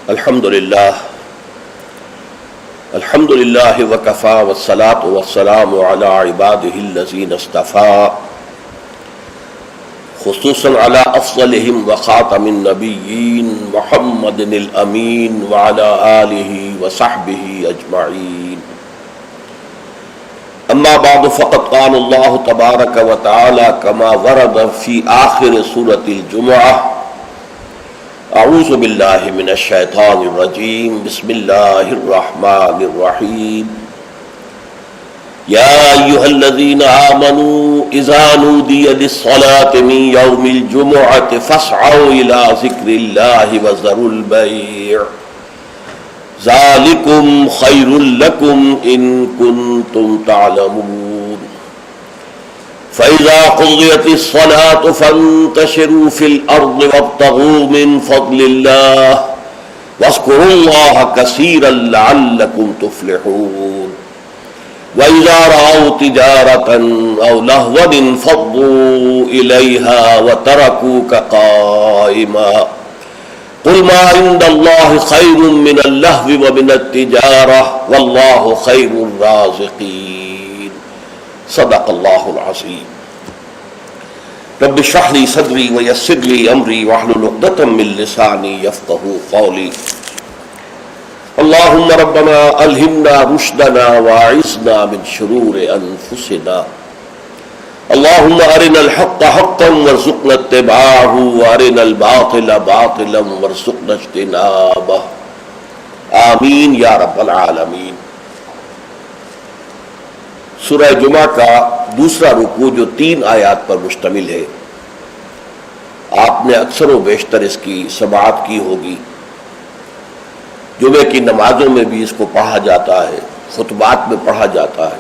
الحمد للہ وکفا والصلاة والسلام علی عباده الذین اصطفى خصوصا علی افضلهم وخاتم النبیین محمد الامین وعلی آلہ وصحبہ اجمعین. اما بعد فقد قال اللہ تبارک وتعالی کما ورد فی آخر سورة الجمعہ: اعوذ باللہ من الشیطان الرجیم بسم اللہ الرحمن الرحیم. یا ایہا الذین آمنوا اذا نودی للصلاة من یوم الجمعة فاسعوا الى ذکر اللہ وذروا البیع ذالکم خیر لکم ان کنتم تعلمون. فَإِذَا قُضِيَتِ الصَّلَاةُ فَانتَشِرُوا فِي الْأَرْضِ وَابْتَغُوا مِنْ فَضْلِ اللَّهِ وَاذْكُرُوا اللَّهَ كَثِيرًا لَعَلَّكُمْ تُفْلِحُونَ. وَإِذَا رَأَوْا تِجَارَةً أَوْ لَهْوًا انفَضُّوا إِلَيْهَا وَتَرَكُوكَ قَائِمًا. قُلْ مَا عِندَ اللَّهِ خَيْرٌ مِّنَ اللَّهْوِ وَمِنَ التِّجَارَةِ وَاللَّهُ خَيْرُ الرَّازِقِينَ. صدق اللہ العظیم. رب اشرح لي صدری ویسر لي امری واحلل عقدۃ من لسانی یفقہوا قولی. اللہم ربنا الہمنا رشدنا واعصمنا من شرور انفسنا. اللہم ارنا الحق حقا وارزقنا اتباعہ وارنا الباطل باطلا وارزقنا اجتنابہ. آمین یا رب العالمین. سورہ جمعہ کا دوسرا رکوع جو 3 آیات پر مشتمل ہے، آپ نے اکثر و بیشتر اس کی سماعت کی ہوگی. جمعے کی نمازوں میں بھی اس کو پڑھا جاتا ہے، خطبات میں پڑھا جاتا ہے.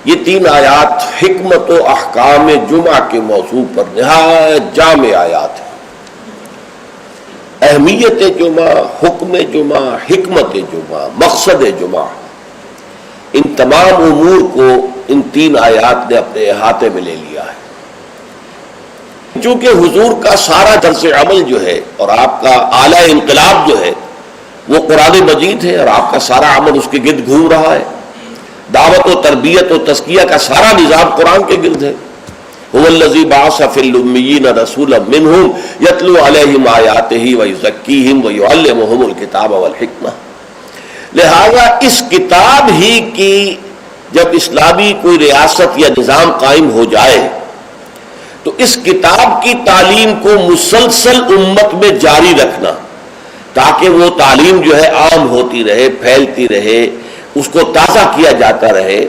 یہ 3 آیات حکمت و احکام جمعہ کے موضوع پر نہایت جامع آیات ہیں. اہمیت جمعہ، حکم جمعہ، حکمت جمعہ، مقصد جمعہ، ان تمام امور کو ان 3 آیات نے اپنے احاطے میں لے لیا ہے. چونکہ حضور کا سارا طرز عمل جو ہے اور آپ کا اعلی انقلاب جو ہے وہ قرآن مجید ہے، اور آپ کا سارا عمل اس کے گرد گھوم رہا ہے. دعوت و تربیت و تزکیہ کا سارا نظام قرآن کے گرد ہے. هو الذی بعث فی الامیین رسولا منہم یتلو علیہم آیاتہ ویزکیہم ویعلمہم الکتاب والحکمہ. لہذا اس کتاب ہی کی جب اسلامی کوئی ریاست یا نظام قائم ہو جائے تو اس کتاب کی تعلیم کو مسلسل امت میں جاری رکھنا، تاکہ وہ تعلیم جو ہے عام ہوتی رہے، پھیلتی رہے، اس کو تازہ کیا جاتا رہے،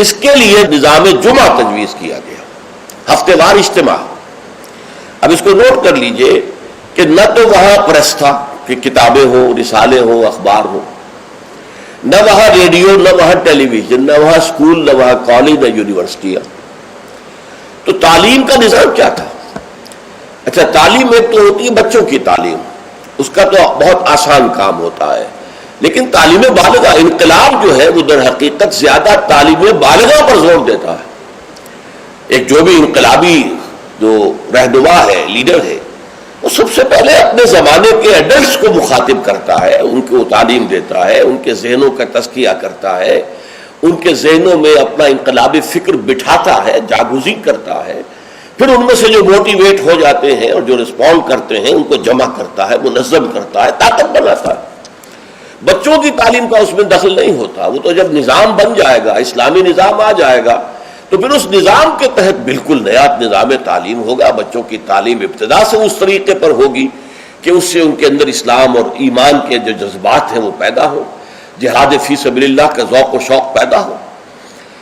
اس کے لیے نظام جمعہ تجویز کیا گیا، ہفتے وار اجتماع. اب اس کو نوٹ کر لیجئے کہ نہ تو وہاں پریس تھا کہ کتابیں ہوں، رسالے ہوں، اخبار ہوں، نہ وہاں ریڈیو، نہ وہاں ٹیلی ویژن، نہ وہاں اسکول، نہ وہاں کالج، نہ یونیورسٹیاں. تو تعلیم کا نظام کیا تھا؟ اچھا، تعلیم ایک تو ہوتی ہے بچوں کی تعلیم، اس کا تو بہت آسان کام ہوتا ہے. لیکن تعلیم بالغہ، انقلاب جو ہے وہ در حقیقت زیادہ تعلیم بالغہ پر زور دیتا ہے. ایک جو بھی انقلابی جو رہنما ہے، لیڈر ہے، وہ سب سے پہلے اپنے زمانے کے ایڈلٹس کو مخاطب کرتا ہے، ان کو تعلیم دیتا ہے، ان کے ذہنوں کا تزکیہ کرتا ہے، ان کے ذہنوں میں اپنا انقلابی فکر بٹھاتا ہے، جاگزی کرتا ہے. پھر ان میں سے جو موٹیویٹ ہو جاتے ہیں اور جو رسپونڈ کرتے ہیں ان کو جمع کرتا ہے، منظم کرتا ہے، طاقت بناتا ہے. بچوں کی تعلیم کا اس میں دخل نہیں ہوتا. وہ تو جب نظام بن جائے گا، اسلامی نظام آ جائے گا، تو پھر اس نظام کے تحت بالکل نیا نظام تعلیم ہوگا. بچوں کی تعلیم ابتدا سے اس طریقے پر ہوگی کہ اس سے ان کے اندر اسلام اور ایمان کے جو جذبات ہیں وہ پیدا ہو، جہاد فی سبیل اللہ کا ذوق و شوق پیدا ہو.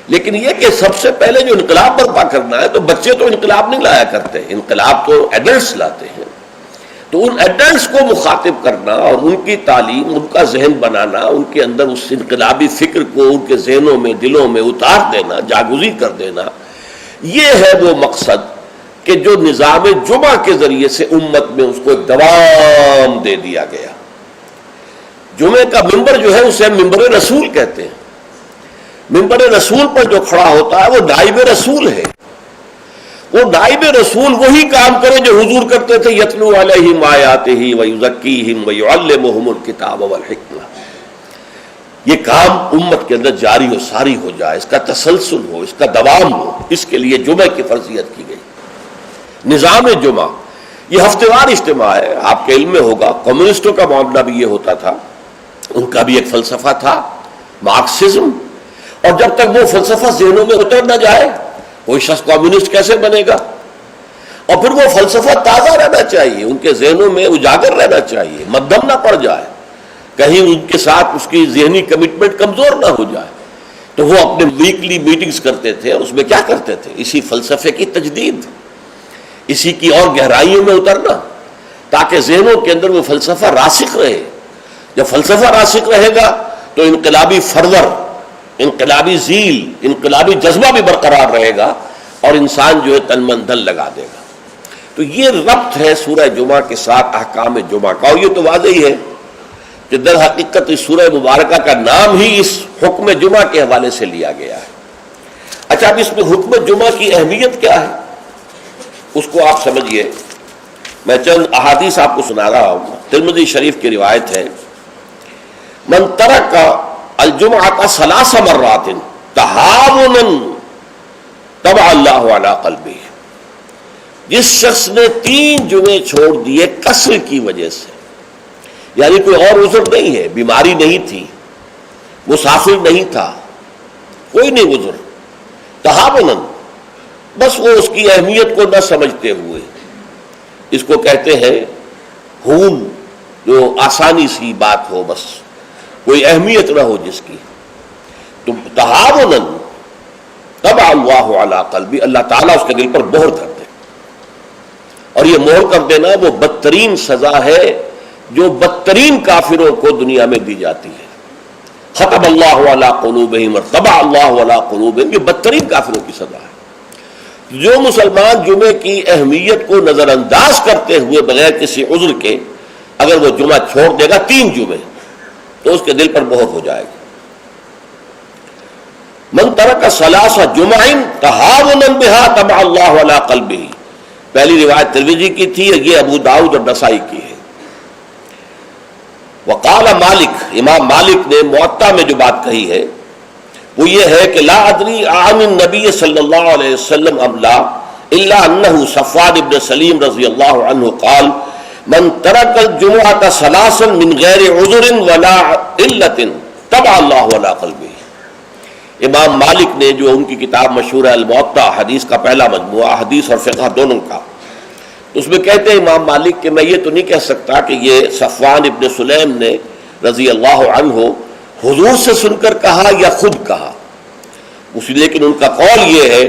لیکن یہ کہ سب سے پہلے جو انقلاب برپا کرنا ہے، تو بچے تو انقلاب نہیں لایا کرتے، انقلاب تو ایڈلٹس لاتے ہیں. تو ان ایڈلٹس کو مخاطب کرنا اور ان کی تعلیم، ان کا ذہن بنانا، ان کے اندر اس انقلابی فکر کو ان کے ذہنوں میں، دلوں میں اتار دینا، جاگزی کر دینا، یہ ہے وہ مقصد کہ جو نظام جمعہ کے ذریعے سے امت میں اس کو ایک دوام دے دیا گیا. جمعے کا ممبر جو ہے اسے ممبر رسول کہتے ہیں. ممبر رسول پر جو کھڑا ہوتا ہے وہ نائب رسول ہے. وہ نائب رسول وہی کام کرے جو حضور کرتے تھے، یتلو علیہم آیاتہ ویزکیہم ویعلمہم الکتاب والحکمہ. یہ کام امت کے اندر جاری و ساری ہو جائے، اس کا تسلسل ہو، اس کا دوام ہو، اس کے لیے جمعہ کی فرضیت کی گئی. نظام جمعہ یہ ہفتے وار اجتماع ہے. آپ کے علم میں ہوگا کمیونسٹوں کا معاملہ بھی یہ ہوتا تھا، ان کا بھی ایک فلسفہ تھا مارکسزم، اور جب تک وہ فلسفہ ذہنوں میں اتر نہ جائے کوئی شخص کمیونسٹ کیسے بنے گا؟ اور پھر وہ فلسفہ تازہ رہنا چاہیے، ان کے ذہنوں میں اجاگر رہنا چاہیے، مدھم نہ پڑ جائے، کہیں ان کے ساتھ اس کی ذہنی کمٹمنٹ کمزور نہ ہو جائے. تو وہ اپنے ویکلی میٹنگز کرتے تھے، اور اس میں کیا کرتے تھے؟ اسی فلسفے کی تجدید، اسی کی اور گہرائیوں میں اترنا، تاکہ ذہنوں کے اندر وہ فلسفہ راسخ رہے. جب فلسفہ راسخ رہے گا تو انقلابی فرور، انقلابی ذیل، انقلابی جذبہ بھی برقرار رہے گا، اور انسان جو ہے تن من دھن لگا دے گا. تو یہ ربط ہے سورہ جمعہ کے ساتھ احکام جمعہ کا، اور یہ تو واضح ہی ہے کہ در حقیقت اس سورہ مبارکہ کا نام ہی اس حکم جمعہ کے حوالے سے لیا گیا ہے. اچھا، اب اس میں حکم جمعہ کی اہمیت کیا ہے اس کو آپ سمجھیے. میں چند احادیث آپ کو سنا رہا ہوں. ترمذی شریف کی روایت ہے، من ترک الجمعۃ ثلاث مرات تہاونا طبع اللہ علی قلبہ، جس شخص نے 3 جمعے چھوڑ دیے کسل کی وجہ سے، یعنی کوئی اور عذر نہیں ہے، بیماری نہیں تھی، مسافر نہیں تھا، کوئی نہیں عذر، تہاونا، بس وہ اس کی اہمیت کو نہ سمجھتے ہوئے، اس کو کہتے ہیں ہون، جو آسانی سی بات ہو، بس کوئی اہمیت نہ ہو جس کی، تو تہاونا طبع اللہ علی قلبی، اللہ تعالیٰ اس کے دل پر مہر کر دے. اور یہ مہر کر دینا وہ بدترین سزا ہے جو بدترین کافروں کو دنیا میں دی جاتی ہے. ختم اللہ علی قلوبہم وطبع اللہ علی قلوبہم، یہ بدترین کافروں کی سزا ہے. جو مسلمان جمعے کی اہمیت کو نظر انداز کرتے ہوئے بغیر کسی عذر کے اگر وہ جمعہ چھوڑ دے گا 3 جمعے، تو اس کے دل پر مہر ہو جائے گی. من ترک ثلاث جمع تہاونا بہا طبع اللہ علی قلبہ، پہلی روایت ترمذی کی تھی، یہ ابو داؤد اور نسائی کی ہے. وقال مالک، امام مالک نے موطا میں جو بات کہی ہے وہ یہ ہے کہ لا ادری عن النبی صلی اللہ علیہ وسلم ام لا الا انہ صفوان بن سلیم رضی اللہ عنہ قال من ترک الجمعۃ ثلاثا من غیر عذر ولا علت طبع اللہ علی قلبہ. امام مالک نے جو ان کی کتاب مشہور ہے الموطا، حدیث کا پہلا مجموعہ، حدیث اور فقہ دونوں کا، اس میں کہتے ہیں امام مالک کہ میں یہ تو نہیں کہہ سکتا کہ یہ صفوان ابن سلیم نے رضی اللہ عنہ حضور سے سن کر کہا یا خود کہا، لیکن ان کا قول یہ ہے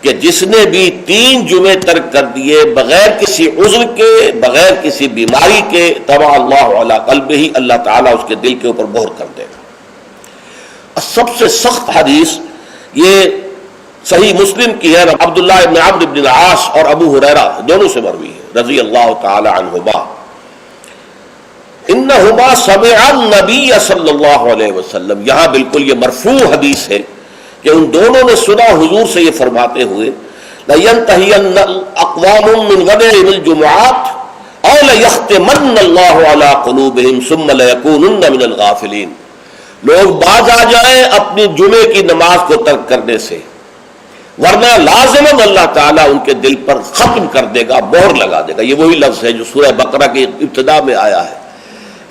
کہ جس نے بھی 3 جمعے ترک کر دیے بغیر کسی عذر کے، بغیر کسی بیماری کے، طبع اللہ علی قلبہ، اللہ تعالیٰ اس کے دل کے اوپر مہر کر دے گا. سب سے سخت حدیث یہ صحیح مسلم کی ہے، عبداللہ ابن عمرو بن العاص اور ابو ہریرہ دونوں سے مروی ہے رضی اللہ تعالی عنہما، انہما سمعا النبی صلی اللہ علیہ وسلم. یہاں بالکل یہ مرفوع حدیث ہے کہ ان دونوں نے سنا حضور سے یہ فرماتے ہوئے، لَيَنْتَهِيَنَّ أَقْوَامٌ مِّنْ غَدِرِ الْجُمُعَاتِ أَوْ لَيَخْتِمَنَّ اللَّهُ عَلَىٰ قُلُوبِهِمْ ثُمَّ لَيَكُونُنَّ مِنَ الْغَافِلِينَ. لوگ باز آ جائیں اپنی جمعے کی نماز کو ترک کرنے سے، ورنہ لازماً اللہ تعالیٰ ان کے دل پر ختم کر دے گا، مہر لگا دے گا. یہ وہی لفظ ہے جو سورہ بقرہ کی ابتدا میں آیا ہے،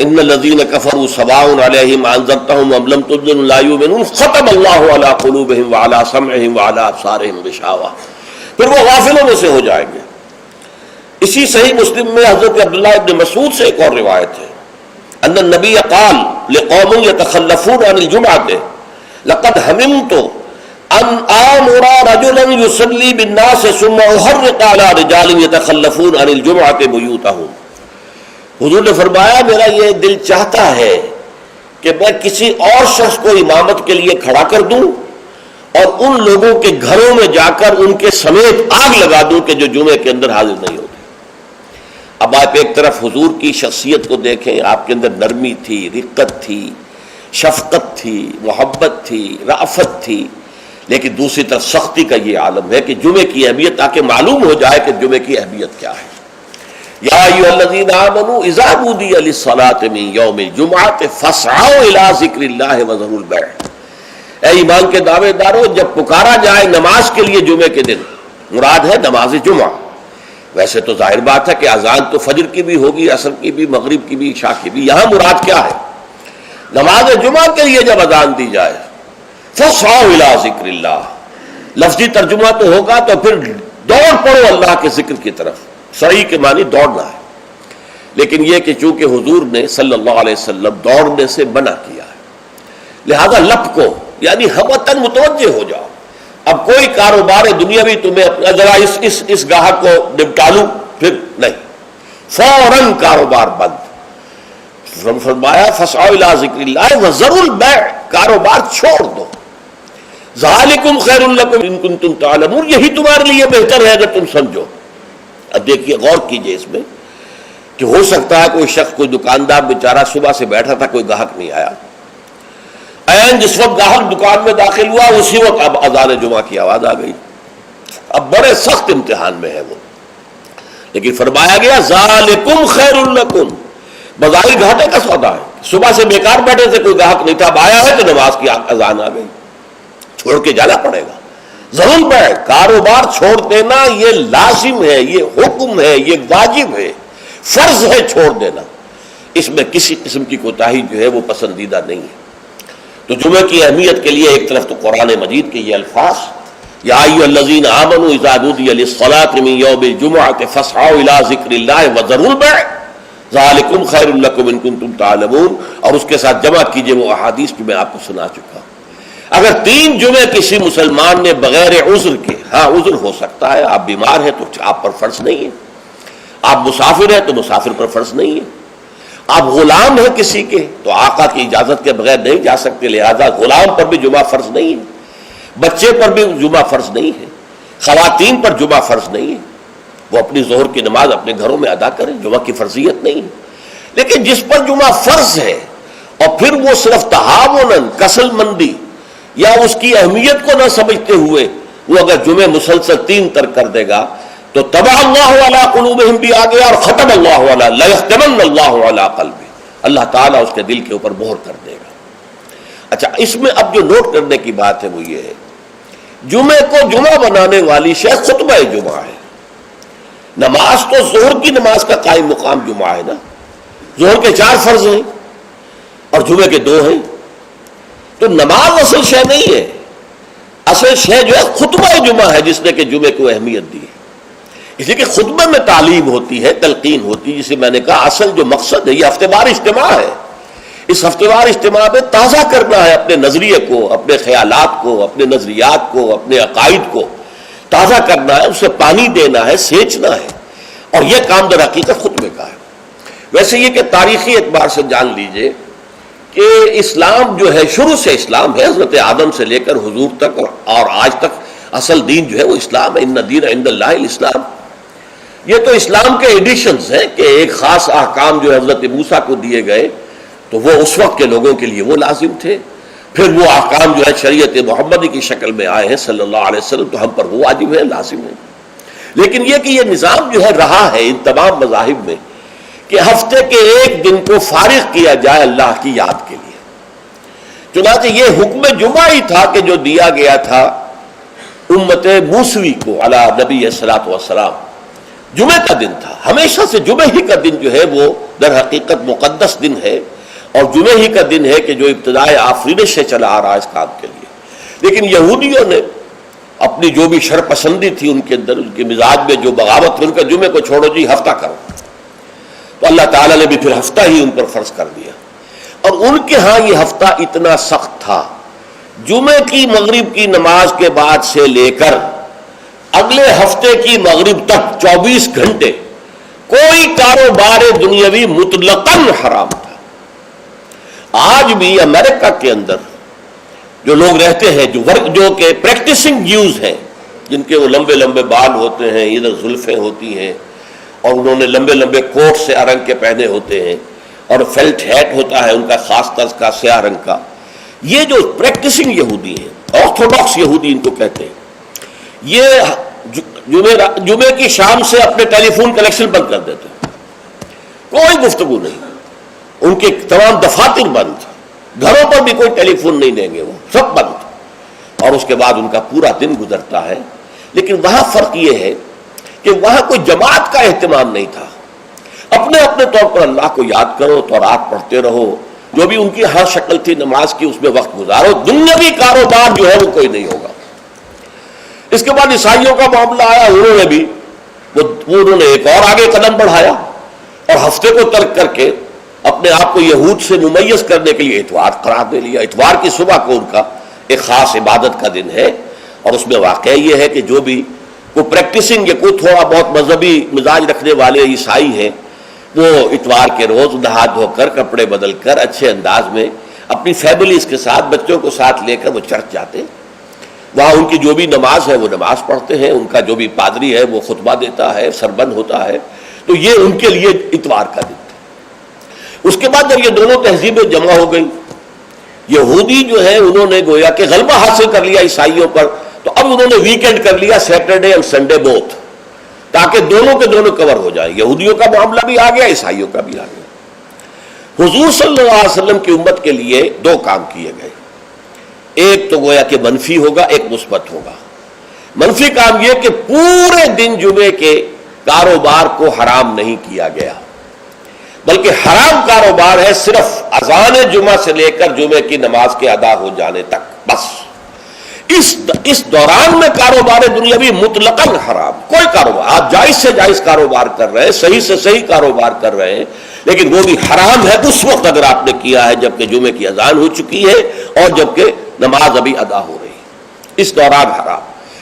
ان الذین کفروا سواء علیہم انذرتہم ام لم تنذرہم لا یؤمنون ختم اللہ علی قلوبہم وعلی سمعہم وعلی ابصارہم غشاوہ. پھر وہ غافلوں میں سے ہو جائیں گے. اسی صحیح مسلم میں حضرت عبداللہ ابن مسعود سے ایک اور روایت ہے، ان النبی قال لقوم یتخلفون عن الجمعۃ لقد ہممت ان آمر رجلا یصلی بالناس ثم احرق علی رجال یتخلفون عن الجمعۃ بیوتہم. حضور نے فرمایا میرا یہ دل چاہتا ہے کہ میں کسی اور شخص کو امامت کے لیے کھڑا کر دوں اور ان لوگوں کے گھروں میں جا کر ان کے سمیت آگ لگا دوں کہ جو جمعے کے اندر حاضر نہیں ہوتے. اب آپ ایک طرف حضور کی شخصیت کو دیکھیں، آپ کے اندر نرمی تھی، رقت تھی، شفقت تھی، محبت تھی، رأفت تھی، لیکن دوسری طرف سختی کا یہ عالم ہے کہ جمعے کی اہمیت، تاکہ معلوم ہو جائے کہ جمعے کی اہمیت کیا ہے۔ یا ایھا الذین آمنوا اذا نودی للصلاۃ من یوم الجمعۃ فاسعوا الی ذکر اللہ وذروا البیع۔ اے ایمان کے دعوے دارو، جب پکارا جائے نماز کے لیے جمعے کے دن، مراد ہے نماز جمعہ۔ ویسے تو ظاہر بات ہے کہ اذان تو فجر کی بھی ہوگی، عصر کی بھی، مغرب کی بھی، عشاء کی بھی، یہاں مراد کیا ہے؟ نماز جمعہ کے لیے جب اذان دی جائے فاسعوا الی ذکر اللہ، لفظی ترجمہ تو ہوگا تو پھر دوڑ پڑو اللہ کے ذکر کی طرف۔ سعی کے معنی دوڑنا ہے، لیکن یہ کہ چونکہ حضور نے صلی اللہ علیہ وسلم دوڑنے سے منع کیا ہے، لہذا لپکو، یعنی ہمتاً متوجہ ہو جاؤ۔ اب کوئی کاروبار دنیاوی تمہیں ذرا اس گاہک کو نپٹا لوں، پھر نہیں، فوراً کاروبار بند۔ فرمایا فاسعوا الی ذکر اللہ وذروا البیع، کاروبار چھوڑ دو۔ ذالکم خیر لکم ان کنتم تعلمون، یہی تمہارے لیے بہتر ہے اگر تم سمجھو۔ اب دیکھیے، غور کیجئے اس میں کہ ہو سکتا ہے کوئی شخص، کوئی دکاندار بیچارہ صبح سے بیٹھا تھا، کوئی گاہک نہیں آیا، عین جس وقت گاہک دکان میں داخل ہوا اسی وقت اب اذان جمعہ کی آواز آ گئی۔ اب بڑے سخت امتحان میں ہے وہ، لیکن فرمایا گیا ذالکم خیر لکم، بظاہر گھاٹے کا سودا ہے، صبح سے بیکار بیٹھے تھے، کوئی گاہک نہیں تھا، اب آیا ہے تو نماز کی اذان آ گئی، چھوڑ کے جانا پڑے گا۔ ضرور پڑے، کاروبار چھوڑ دینا یہ لازم ہے، یہ حکم ہے، یہ واجب ہے، فرض ہے چھوڑ دینا، اس میں کسی قسم کی کوتاہی جو ہے وہ پسندیدہ نہیں ہے۔ تو جمعہ کی اہمیت کے لیے ایک طرف تو قرآن مجید کے یہ الفاظ، یا ایھا الذین آمنوا اذا نودی للصلاۃ من یوم الجمعۃ فاسعوا الی ذکر اللہ وذروا البیع ذالکم خیر لکم ان کنتم تعلمون، اور اس کے ساتھ جمع کیجئے وہ احادیث جو میں آپ کو سنا چکا ہوں۔ اگر 3 جمعے کسی مسلمان نے بغیر عذر کے، ہاں عذر ہو سکتا ہے، آپ بیمار ہیں تو آپ پر فرض نہیں ہے، آپ مسافر ہیں تو مسافر پر فرض نہیں ہے، آپ غلام ہیں کسی کے تو آقا کی اجازت کے بغیر نہیں جا سکتے، لہذا غلام پر بھی جمعہ فرض نہیں ہے، بچے پر بھی جمعہ فرض نہیں ہے، خواتین پر جمعہ فرض نہیں ہے، وہ اپنی ظہر کی نماز اپنے گھروں میں ادا کریں، جمعہ کی فرضیت نہیں ہے۔ لیکن جس پر جمعہ فرض ہے اور پھر وہ صرف تہاوناً، کسل مندی یا اس کی اہمیت کو نہ سمجھتے ہوئے وہ اگر جمعے مسلسل 3 ترک کر دے گا تو طبع اللہ علی قلوبہم بھی آ گیا، اور ختم اللہ علی لیختمن اللہ علی قلبہ، اللہ تعالیٰ اس کے دل کے اوپر مہر کر دے گا۔ اچھا، اس میں اب جو نوٹ کرنے کی بات ہے وہ یہ ہے، جمعے کو جمعہ بنانے والی شے خطبہ جمعہ ہے۔ نماز تو ظہر کی نماز کا قائم مقام جمعہ ہے نا، ظہر کے 4 فرض ہیں اور جمعے کے 2 ہیں، تو نماز اصل شے نہیں ہے، اصل شے جو ہے خطبہ جمعہ ہے، جس نے کہ جمعے کو اہمیت دی ہے۔ اس لیے کہ خطبے میں تعلیم ہوتی ہے، تلقین ہوتی ہے، جسے میں نے کہا اصل جو مقصد ہے، یہ ہفتے وار اجتماع ہے، اس ہفتے وار اجتماع میں تازہ کرنا ہے اپنے نظریے کو، اپنے خیالات کو، اپنے نظریات کو، اپنے عقائد کو تازہ کرنا ہے، اسے پانی دینا ہے، سینچنا ہے، اور یہ کام در حقیقت خطبے کا ہے۔ ویسے یہ کہ تاریخی اعتبار سے جان لیجئے کہ اسلام جو ہے، شروع سے اسلام ہے، حضرت آدم سے لے کر حضور تک اور آج تک اصل دین جو ہے وہ اسلام ہے، ان الدین عند اللہ الاسلام۔ یہ تو اسلام کے ایڈیشنز ہیں کہ ایک خاص احکام جو حضرت موسیٰ کو دیے گئے تو وہ اس وقت کے لوگوں کے لیے وہ لازم تھے، پھر وہ احکام جو ہے شریعت محمدی کی شکل میں آئے ہیں صلی اللہ علیہ وسلم، تو ہم پر وہ واجب ہے، لازم ہے۔ لیکن یہ کہ یہ نظام جو ہے رہا ہے ان تمام مذاہب میں کہ ہفتے کے ایک دن کو فارغ کیا جائے اللہ کی یاد کے لیے۔ چنانچہ یہ حکم جمعہ ہی تھا کہ جو دیا گیا تھا امت موسوی کو علی نبی صلی اللہ علیہ وسلم، جمعے کا دن تھا، ہمیشہ سے جمعے ہی کا دن جو ہے وہ در حقیقت مقدس دن ہے، اور جمعے ہی کا دن ہے کہ جو ابتدائے آفرینش سے چلا آ رہا ہے اس کام کے لیے۔ لیکن یہودیوں نے اپنی جو بھی شر پسندی تھی ان کے اندر، ان کے مزاج میں جو بغاوت تھی، ان کا جمعے کو چھوڑو جی ہفتہ کرو، تو اللہ تعالیٰ نے بھی پھر ہفتہ ہی ان پر فرض کر دیا۔ اور ان کے ہاں یہ ہفتہ اتنا سخت تھا، جمعے کی مغرب کی نماز کے بعد سے لے کر اگلے ہفتے کی مغرب تک 24 گھنٹے کوئی کاروبار دنیاوی مطلقاً حرام تھا۔ آج بھی امریکہ کے اندر جو لوگ رہتے ہیں، جو کہ پریکٹسنگ جیوز ہیں، جن کے وہ لمبے لمبے بال ہوتے ہیں، ادھر زلفیں ہوتی ہیں، اور انہوں نے لمبے لمبے کوٹ سے رنگ کے پہنے ہوتے ہیں، اور فیلٹ ہیٹ ہوتا ہے ان کا خاص طرز کا سیاہ رنگ کا، یہ جو پریکٹسنگ یہودی ہیں، آرتھوڈاکس یہودی ان کو کہتے ہیں، یہ جمعے کی شام سے اپنے ٹیلی فون کنیکشن بند کر دیتے ہیں، کوئی گفتگو نہیں، ان کے تمام دفاتر بند، گھروں پر بھی کوئی ٹیلی فون نہیں دیں گے، وہ سب بند، اور اس کے بعد ان کا پورا دن گزرتا ہے۔ لیکن وہاں فرق یہ ہے کہ وہاں کوئی جماعت کا اہتمام نہیں تھا، اپنے اپنے طور پر اللہ کو یاد کرو، تورات پڑھتے رہو، جو بھی ان کی ہر شکل تھی نماز کی اس میں وقت گزارو، دنیاوی کاروبار جو ہے وہ کوئی نہیں ہوگا۔ اس کے بعد عیسائیوں کا معاملہ آیا، انہوں نے بھی انہوں نے ایک اور آگے قدم بڑھایا اور ہفتے کو ترک کر کے اپنے آپ کو یہود سے ممیز کرنے کے لیے اتوار قرار دے لیا۔ اتوار کی صبح کو ان کا ایک خاص عبادت کا دن ہے، اور اس میں واقعہ یہ ہے کہ جو بھی کوئی پریکٹسنگ یا کوئی تھوڑا بہت مذہبی مزاج رکھنے والے عیسائی ہیں، وہ اتوار کے روز نہا دھو کر کپڑے بدل کر اچھے انداز میں اپنی فیملیز کے ساتھ بچوں کو ساتھ لے کر وہ چرچ جاتے ہیں، وہاں ان کی جو بھی نماز ہے وہ نماز پڑھتے ہیں، ان کا جو بھی پادری ہے وہ خطبہ دیتا ہے، سربند ہوتا ہے، تو یہ ان کے لیے اتوار کا دن تھا۔ اس کے بعد جب یہ دونوں تہذیبیں جمع ہو گئی، یہودی جو ہے انہوں نے گویا کہ غلبہ حاصل کر لیا عیسائیوں پر، تو اب انہوں نے ویکینڈ کر لیا، سیٹرڈے اور سنڈے بوتھ، تاکہ دونوں کے دونوں کور ہو جائیں، یہودیوں کا معاملہ بھی آ گیا، عیسائیوں کا بھی آ گیا۔ حضور صلی اللہ علیہ وسلم کی امت کے لیے دو کام کیے گئے، ایک تو گویا کہ منفی ہوگا، ایک مثبت ہوگا۔ منفی کام یہ کہ پورے دن جمعے کے کاروبار کو حرام نہیں کیا گیا، بلکہ حرام کاروبار ہے صرف اذان جمعہ سے لے کر جمعے کی نماز کے ادا ہو جانے تک، بس اس دوران میں کاروبار دنیاوی مطلقاً حرام، کوئی کاروبار، آپ جائز سے جائز کاروبار کر رہے ہیں، صحیح سے صحیح کاروبار کر رہے ہیں، لیکن وہ بھی حرام ہے اس وقت اگر آپ نے کیا ہے جبکہ جمعے کی اذان ہو چکی ہے اور جبکہ نماز ابھی ادا ہو رہی ہے، اس دوران حرام۔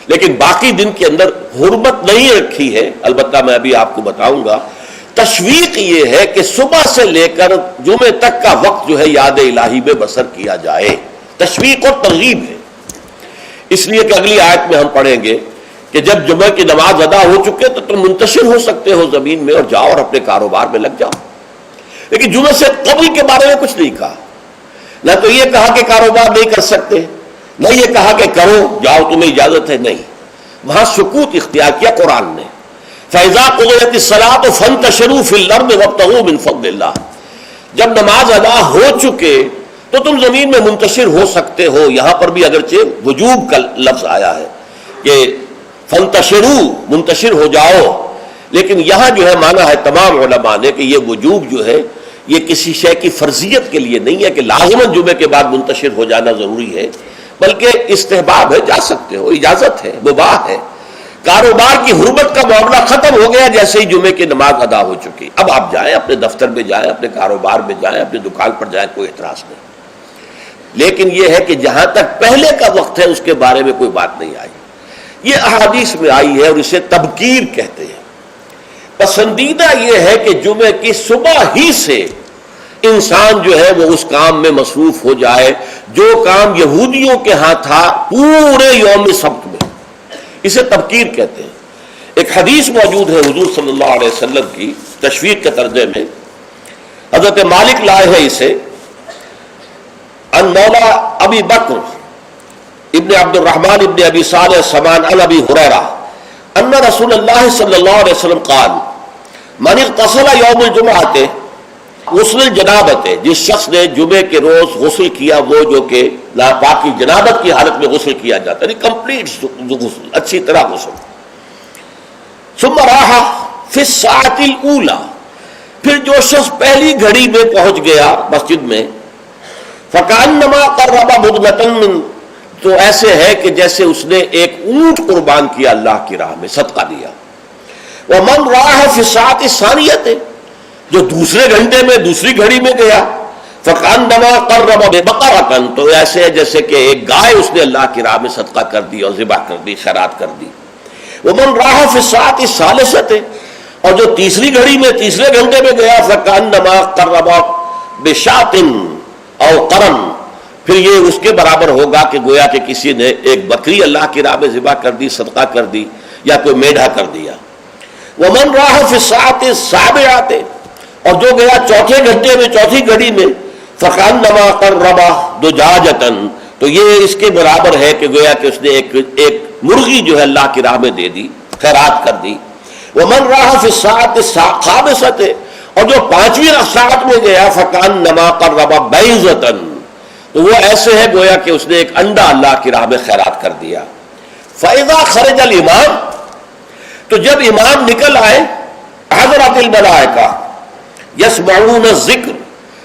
لیکن باقی دن کے اندر حرمت نہیں رکھی ہے، البتہ میں ابھی آپ کو بتاؤں گا۔ تشویق یہ ہے کہ صبح سے لے کر جمعے تک کا وقت جو ہے یاد الہی میں بسر کیا جائے، تشویق اور ترغیب ہے، اس لیے کہ اگلی آیت میں ہم پڑھیں گے کہ جب جمعہ کی نماز ادا ہو چکے تو تم منتشر ہو سکتے ہو زمین میں اور جاؤ اور اپنے کاروبار میں لگ جاؤ۔ لیکن جمعہ سے قبل کے بارے میں کچھ نہیں کہا، نہ تو یہ کہا کہ کاروبار نہیں کر سکتے، نہ یہ کہا کہ کرو جاؤ تمہیں اجازت ہے، نہیں، وہاں سکوت اختیار کیا قرآن نے۔ فَإِذَا قُضِيَتِ الصَّلَاةُ فَانتَشِرُوا فِي الْأَرْضِ وَابْتَغُوا مِنْ فَضْلِ اللَّهِ، جب نماز ادا ہو چکے تو تم زمین میں منتشر ہو سکتے ہو۔ یہاں پر بھی اگرچہ وجوب کا لفظ آیا ہے کہ فَانتَشِرُوا، منتشر ہو جاؤ، لیکن یہاں جو ہے مانا ہے تمام علماء نے کہ یہ وجوب جو ہے یہ کسی شے کی فرضیت کے لیے نہیں ہے کہ لازماً جمعے کے بعد منتشر ہو جانا ضروری ہے، بلکہ استحباب ہے، جا سکتے ہو، اجازت ہے، مباح ہے۔ کاروبار کی حرمت کا معاملہ ختم ہو گیا جیسے ہی جمعے کی نماز ادا ہو چکی، اب آپ جائیں اپنے دفتر میں جائیں، اپنے کاروبار میں جائیں، اپنی دکان پر جائیں، کوئی اعتراض نہیں۔ لیکن یہ ہے کہ جہاں تک پہلے کا وقت ہے اس کے بارے میں کوئی بات نہیں آئی، یہ احادیث میں آئی ہے اور اسے تبکیر کہتے ہیں۔ پسندیدہ یہ ہے کہ جمعے کی صبح ہی سے انسان جو ہے وہ اس کام میں مصروف ہو جائے جو کام یہودیوں کے ہاں تھا پورے یوم سبت میں، اسے تبکیر کہتے ہیں۔ ایک حدیث موجود ہے حضور صلی اللہ علیہ وسلم کی تشویق کے ترجمے میں، حضرت مالک لائے ہیں اسے، ان مولا ابی بکر ابن عبد الرحمن ابن ابی صالح سمان عن ابی ہریرہ ان رسول اللہ صلی اللہ علیہ وسلم قال من اغتسل یوم الجمعۃ غسل الجنابت، جس شخص نے جمعے کے روز غسل کیا، وہ جو کہ ناپاکی جنابت کی حالت میں غسل کیا جاتا ہے، کمپلیٹ غسل، اچھی طرح غسل، ثم راح فی الساعۃ الاولی، پھر جو شخص پہلی گھڑی میں پہنچ گیا مسجد میں، فکأنما قرب بدنۃ من، تو ایسے ہے کہ جیسے اس نے ایک اونٹ قربان کیا اللہ کی راہ میں، صدقہ دیا۔ ومن راح فی الساعۃ الثانیۃ، جو دوسرے گھنٹے میں دوسری گھڑی میں گیا، فکأنما قرب بقرۃ، تو ایسے ہے جیسے کہ ایک گائے اس نے اللہ کی راہ میں صدقہ کر دی اور ذبح کر دی، خیرات کر دی۔ ومن راح فی الساعۃ الثالثۃ، اور جو تیسری گھڑی میں تیسرے گھنٹے میں گیا، فکأنما قرب بشاۃ او قرن، پھر یہ اس کے برابر ہوگا کہ گویا کہ کسی نے ایک بکری اللہ کی راہ میں ذبح کر دی، صدقہ کر دی، یا کوئی میڈھا کر دیا۔ ومن راح فی الساعۃ السابعۃ، اور جو گیا چوتھے گھنٹے میں چوتھی گھڑی میں، فَكَأَنَّمَا قَرَّبَ دُجَاجَةً، تو یہ اس کے برابر ہے کہ گویا کہ اس نے ایک مرغی جو ہے اللہ کی راہ میں دے دی، خیرات کر دی. وَمَنْ رَاحَ فِي السَّاعَةِ الْخَامِسَةِ، اور جو 5ویں ساعت میں گیا فَكَأَنَّمَا قَرَّبَ بَيْضَةً، تو وہ ایسے ہے گویا کہ اس نے ایک انڈا اللہ کی راہ میں خیرات کر دیا. فَإِذَا خَرَجَ الْإِمَامُ، تو جب امام نکل آئے، حضرت الملائکہ یسمعون الذکر،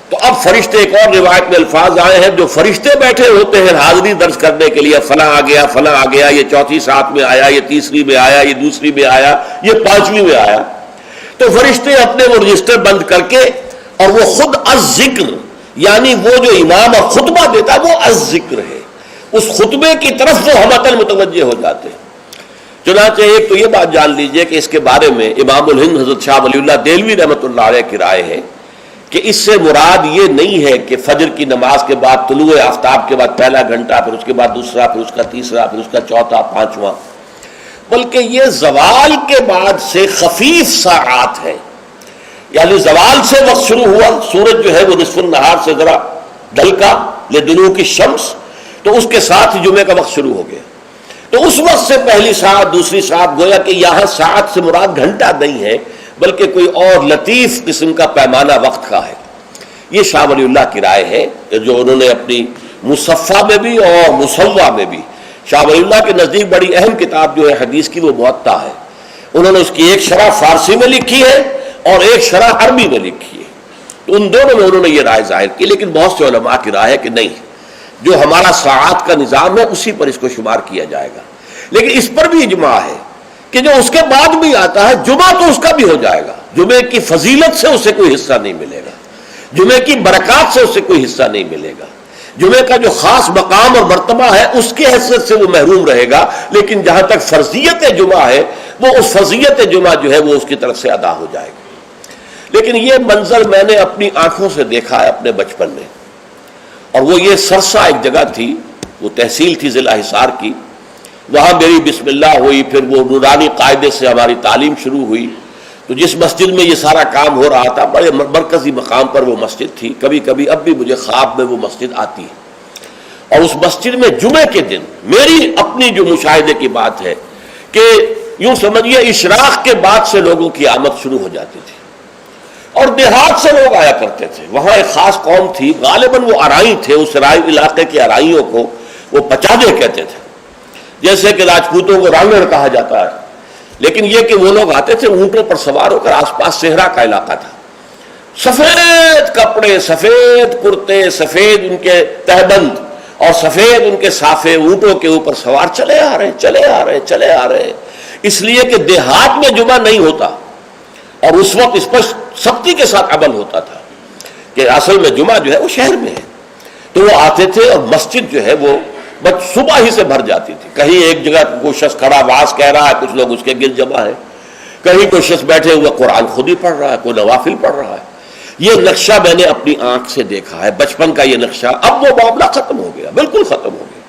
تو اب فرشتے، ایک اور روایت میں الفاظ آئے ہیں جو فرشتے بیٹھے ہوتے ہیں حاضری درج کرنے کے لیے، فلاں آ گیا، فلاں آ گیا، یہ 4تھی ساعت میں آیا، یہ 3ری میں آیا، یہ 2ری میں آیا، یہ 5ویں میں آیا. تو فرشتے اپنے وہ رجسٹر بند کر کے، اور وہ خود الذکر، یعنی وہ جو امام اور خطبہ دیتا ہے وہ الذکر ہے، اس خطبے کی طرف وہ ہمتن متوجہ ہو جاتے ہیں. چنانچہ ایک تو یہ بات جان لیجئے کہ اس کے بارے میں امام الہند حضرت شاہ ولی اللہ دہلوی رحمۃ اللہ علیہ کی رائے ہے کہ اس سے مراد یہ نہیں ہے کہ فجر کی نماز کے بعد طلوع آفتاب کے بعد پہلا گھنٹہ، پھر اس کے بعد دوسرا، پھر اس کا تیسرا، پھر اس کا چوتھا، 5واں، بلکہ یہ زوال کے بعد سے خفیف ساعات ہے. یعنی زوال سے وقت شروع ہوا، سورج جو ہے وہ نصف النہار سے ذرا ڈھلکا لدنوک الشمس، تو اس کے ساتھ ہی جمعے کا وقت شروع ہو گیا. تو اس وقت سے پہلی ساعت، دوسری ساعت، گویا کہ یہاں ساعت سے مراد گھنٹہ نہیں ہے بلکہ کوئی اور لطیف قسم کا پیمانہ وقت کا ہے. یہ شاہ ولی اللہ کی رائے ہے جو انہوں نے اپنی مصفہ میں بھی اور مصوہ میں بھی، شاہ ولی اللہ کے نزدیک بڑی اہم کتاب جو ہے حدیث کی وہ موطا ہے، انہوں نے اس کی ایک شرح فارسی میں لکھی ہے اور ایک شرح عربی میں لکھی ہے. تو ان دونوں میں انہوں نے یہ رائے ظاہر کی، لیکن بہت سے علماء کی رائے ہے کہ نہیں، جو ہمارا ساعات کا نظام ہے اسی پر اس کو شمار کیا جائے گا. لیکن اس پر بھی اجماع ہے کہ جو اس کے بعد بھی آتا ہے جمعہ تو اس کا بھی ہو جائے گا، جمعے کی فضیلت سے اسے کوئی حصہ نہیں ملے گا، جمعے کی برکات سے اسے کوئی حصہ نہیں ملے گا، جمعے کا جو خاص مقام اور مرتبہ ہے اس کی حیثیت سے وہ محروم رہے گا. لیکن جہاں تک فرضیت جمعہ ہے وہ اس فرضیت جمعہ جو ہے وہ اس کی طرف سے ادا ہو جائے گا. لیکن یہ منظر میں نے اپنی آنکھوں سے دیکھا ہے اپنے بچپن میں، اور وہ یہ سرسا ایک جگہ تھی، وہ تحصیل تھی ضلع حصار کی، وہاں میری بسم اللہ ہوئی، پھر وہ نورانی قاعدے سے ہماری تعلیم شروع ہوئی. تو جس مسجد میں یہ سارا کام ہو رہا تھا بڑے مرکزی مقام پر وہ مسجد تھی، کبھی کبھی اب بھی مجھے خواب میں وہ مسجد آتی ہے. اور اس مسجد میں جمعے کے دن میری اپنی جو مشاہدے کی بات ہے کہ یوں سمجھیے اشراق کے بعد سے لوگوں کی آمد شروع ہو جاتی تھی، اور دیہات سے لوگ آیا کرتے تھے. وہاں ایک خاص قوم تھی، غالباً وہ ارائی تھے، اس ارائی علاقے کے ارائیوں کو وہ پچادے کہتے تھے، جیسے کہ راجپوتوں کو رانگڑ کہا جاتا ہے. لیکن یہ کہ وہ لوگ آتے تھے اونٹوں پر سوار ہو کر، آس پاس صحرا کا علاقہ تھا، سفید کپڑے، سفید کرتے، سفید ان کے تہبند اور سفید ان کے صافے، اونٹوں کے اوپر سوار چلے آ رہے چلے آ رہے چلے آ رہے. اس لیے کہ دیہات میں جمعہ نہیں ہوتا، اور اس وقت اس پر سختی کے ساتھ عمل ہوتا تھا کہ اصل میں جمعہ جو ہے وہ شہر میں ہے. تو وہ آتے تھے اور مسجد جو ہے وہ صبح ہی سے بھر جاتی تھی. کہیں ایک جگہ کوئی شخص کھڑا واز کہہ رہا ہے، کچھ لوگ اس کے گرد جمع ہے، کہیں کوئی شخص بیٹھے ہوئے قرآن خود ہی پڑھ رہا ہے، کوئی نوافل پڑھ رہا ہے. یہ نقشہ میں نے اپنی آنکھ سے دیکھا ہے، بچپن کا یہ نقشہ. اب وہ معاملہ ختم ہو گیا، بالکل ختم ہو گیا.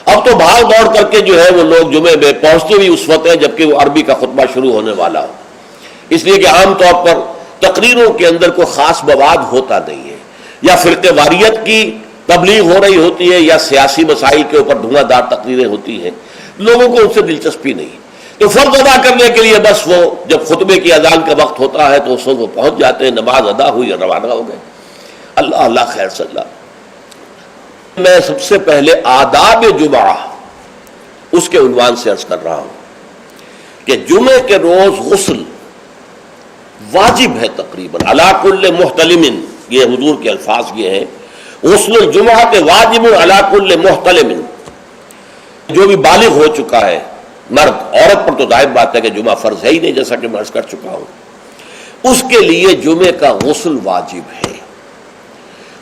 اب تو بھاگ دوڑ کر کے جو ہے وہ لوگ جمعے میں پہنچتے بھی اس وقت ہے جبکہ وہ عربی کا خطبہ شروع ہونے والا ہو، اس لیے کہ عام طور پر تقریروں کے اندر کوئی خاص مواد ہوتا نہیں ہے، یا فرقہ واریت کی تبلیغ ہو رہی ہوتی ہے، یا سیاسی مسائل کے اوپر دھواں دار تقریریں ہوتی ہیں، لوگوں کو ان سے دلچسپی نہیں. تو فرض ادا کرنے کے لیے بس وہ جب خطبے کی اذان کا وقت ہوتا ہے تو اس وقت وہ پہنچ جاتے ہیں، نماز ادا ہوئی اور روانہ ہو گئے. اللہ اللہ خیر صلی اللہ. میں سب سے پہلے آداب جمعہ اس کے عنوان سے عرض کر رہا ہوں کہ جمعے کے روز غسل واجب ہے تقریباً علی کل محتلم. یہ حضور کے الفاظ یہ ہیں، غسل الجمعہ کے واجب علی کل محتلم. جو بھی بالغ ہو چکا ہے مرد، عورت پر تو ظاہر بات ہے کہ جمعہ فرض ہے ہی نہیں، جیسا کہ میں عرض کر چکا ہوں، اس کے لیے جمعے کا غسل واجب ہے.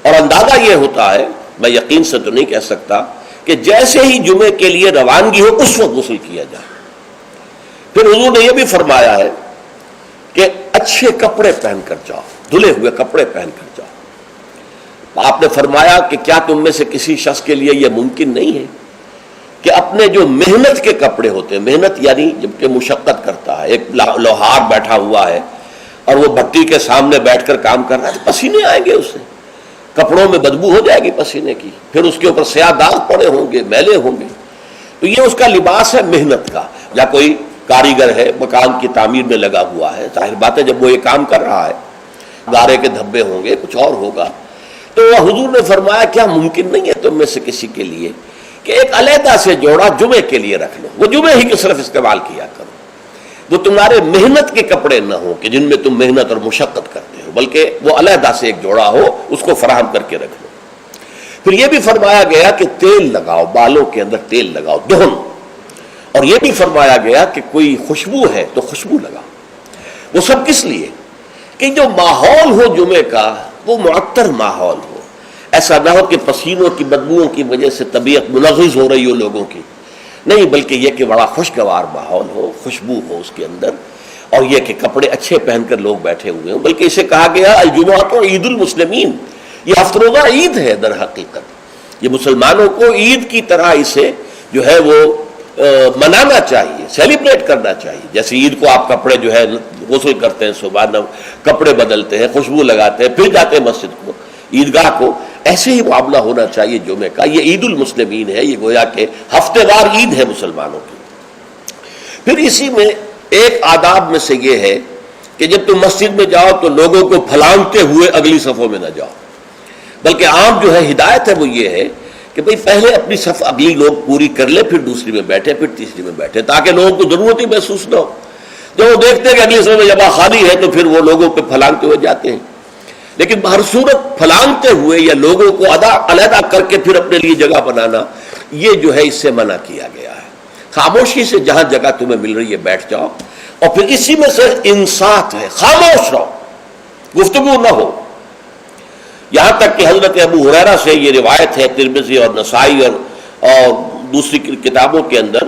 اور اندازہ یہ ہوتا ہے، میں یقین سے تو نہیں کہہ سکتا، کہ جیسے ہی جمعے کے لیے روانگی ہو اس وقت غسل کیا جائے. پھر حضور نے یہ بھی فرمایا ہے کہ اچھے کپڑے پہن کر جاؤ، دھلے ہوئے کپڑے پہن کر جاؤ. آپ نے فرمایا کہ کیا تم میں سے کسی شخص کے لیے یہ ممکن نہیں ہے کہ اپنے جو محنت کے کپڑے ہوتے ہیں، محنت یعنی جبکہ مشقت کرتا ہے، ایک لوہار بیٹھا ہوا ہے اور وہ بھٹی کے سامنے بیٹھ کر کام کر رہا ہے، پسینے آئیں گے اسے، کپڑوں میں بدبو ہو جائے گی پسینے کی، پھر اس کے اوپر سیاہ داغ پڑے ہوں گے، میلے ہوں گے. تو یہ اس کا لباس ہے محنت کا. یا کوئی کاریگر ہے مکان کی تعمیر میں لگا ہوا ہے، ظاہر بات ہے جب وہ یہ کام کر رہا ہے گارے کے دھبے ہوں گے، کچھ اور ہوگا. تو حضور نے فرمایا کیا ممکن نہیں ہے تم میں سے کسی کے لیے کہ ایک علیحدہ سے جوڑا جمعے کے لیے رکھ لو، وہ جمعے ہی کے صرف استعمال کیا کرو. وہ تمہارے محنت کے کپڑے نہ ہوں کہ جن میں تم محنت اور مشقت کرتے ہو، بلکہ وہ علیحدہ سے ایک جوڑا ہو، اس کو فراہم کر کے رکھ لو. پھر یہ بھی فرمایا گیا کہ تیل لگاؤ، بالوں کے اندر تیل لگاؤ، دہن. اور یہ بھی فرمایا گیا کہ کوئی خوشبو ہے تو خوشبو لگاؤ. وہ سب کس لیے کہ جو ماحول ہو جمعے کا وہ معطر ماحول ہو، ایسا نہ ہو کہ پسینوں کی بدبوؤں کی وجہ سے طبیعت منغص ہو رہی ہو لوگوں کی، نہیں، بلکہ یہ کہ بڑا خوشگوار ماحول ہو، خوشبو ہو اس کے اندر، اور یہ کہ کپڑے اچھے پہن کر لوگ بیٹھے ہوئے ہوں. بلکہ اسے کہا گیا الجمعۃ عید المسلمین، یہ ہفت روزہ عید ہے در حقیقت. یہ مسلمانوں کو عید کی طرح اسے جو ہے وہ منانا چاہیے، سیلیبریٹ کرنا چاہیے. جیسے عید کو آپ کپڑے جو ہے غسل کرتے ہیں، صبح کپڑے بدلتے ہیں، خوشبو لگاتے ہیں، پھر جاتے ہیں مسجد کو، عیدگاہ کو، ایسے ہی معاملہ ہونا چاہیے جمعے کا. یہ عید المسلمین ہے، یہ گویا کہ ہفتے وار عید ہے مسلمانوں کی. پھر اسی میں ایک آداب میں سے یہ ہے کہ جب تم مسجد میں جاؤ تو لوگوں کو پھلانگتے ہوئے اگلی صفوں میں نہ جاؤ، بلکہ عام جو ہے ہدایت ہے وہ یہ ہے کہ بھئی پہلے اپنی صف اگلی لوگ پوری کر لے، پھر دوسری میں بیٹھے، پھر تیسری میں بیٹھے، تاکہ لوگوں کو ضرورت ہی محسوس نہ ہو. جب وہ دیکھتے ہیں کہ اگلی صف میں جگہ خالی ہے تو پھر وہ لوگوں پہ پھلانگتے ہوئے جاتے ہیں. لیکن ہر صورت پھلانگتے ہوئے یا لوگوں کو علیحدہ کر کے پھر اپنے لیے جگہ بنانا، یہ جو ہے اس سے منع کیا گیا ہے. خاموشی سے جہاں جگہ تمہیں مل رہی ہے بیٹھ جاؤ. اور پھر اسی میں سے انصات ہے، خاموش رہو، گفتگو نہ ہو. یہاں تک کہ حضرت ابو ہریرہ سے یہ روایت ہے ترمذی اور نسائی اور دوسری کتابوں کے اندر،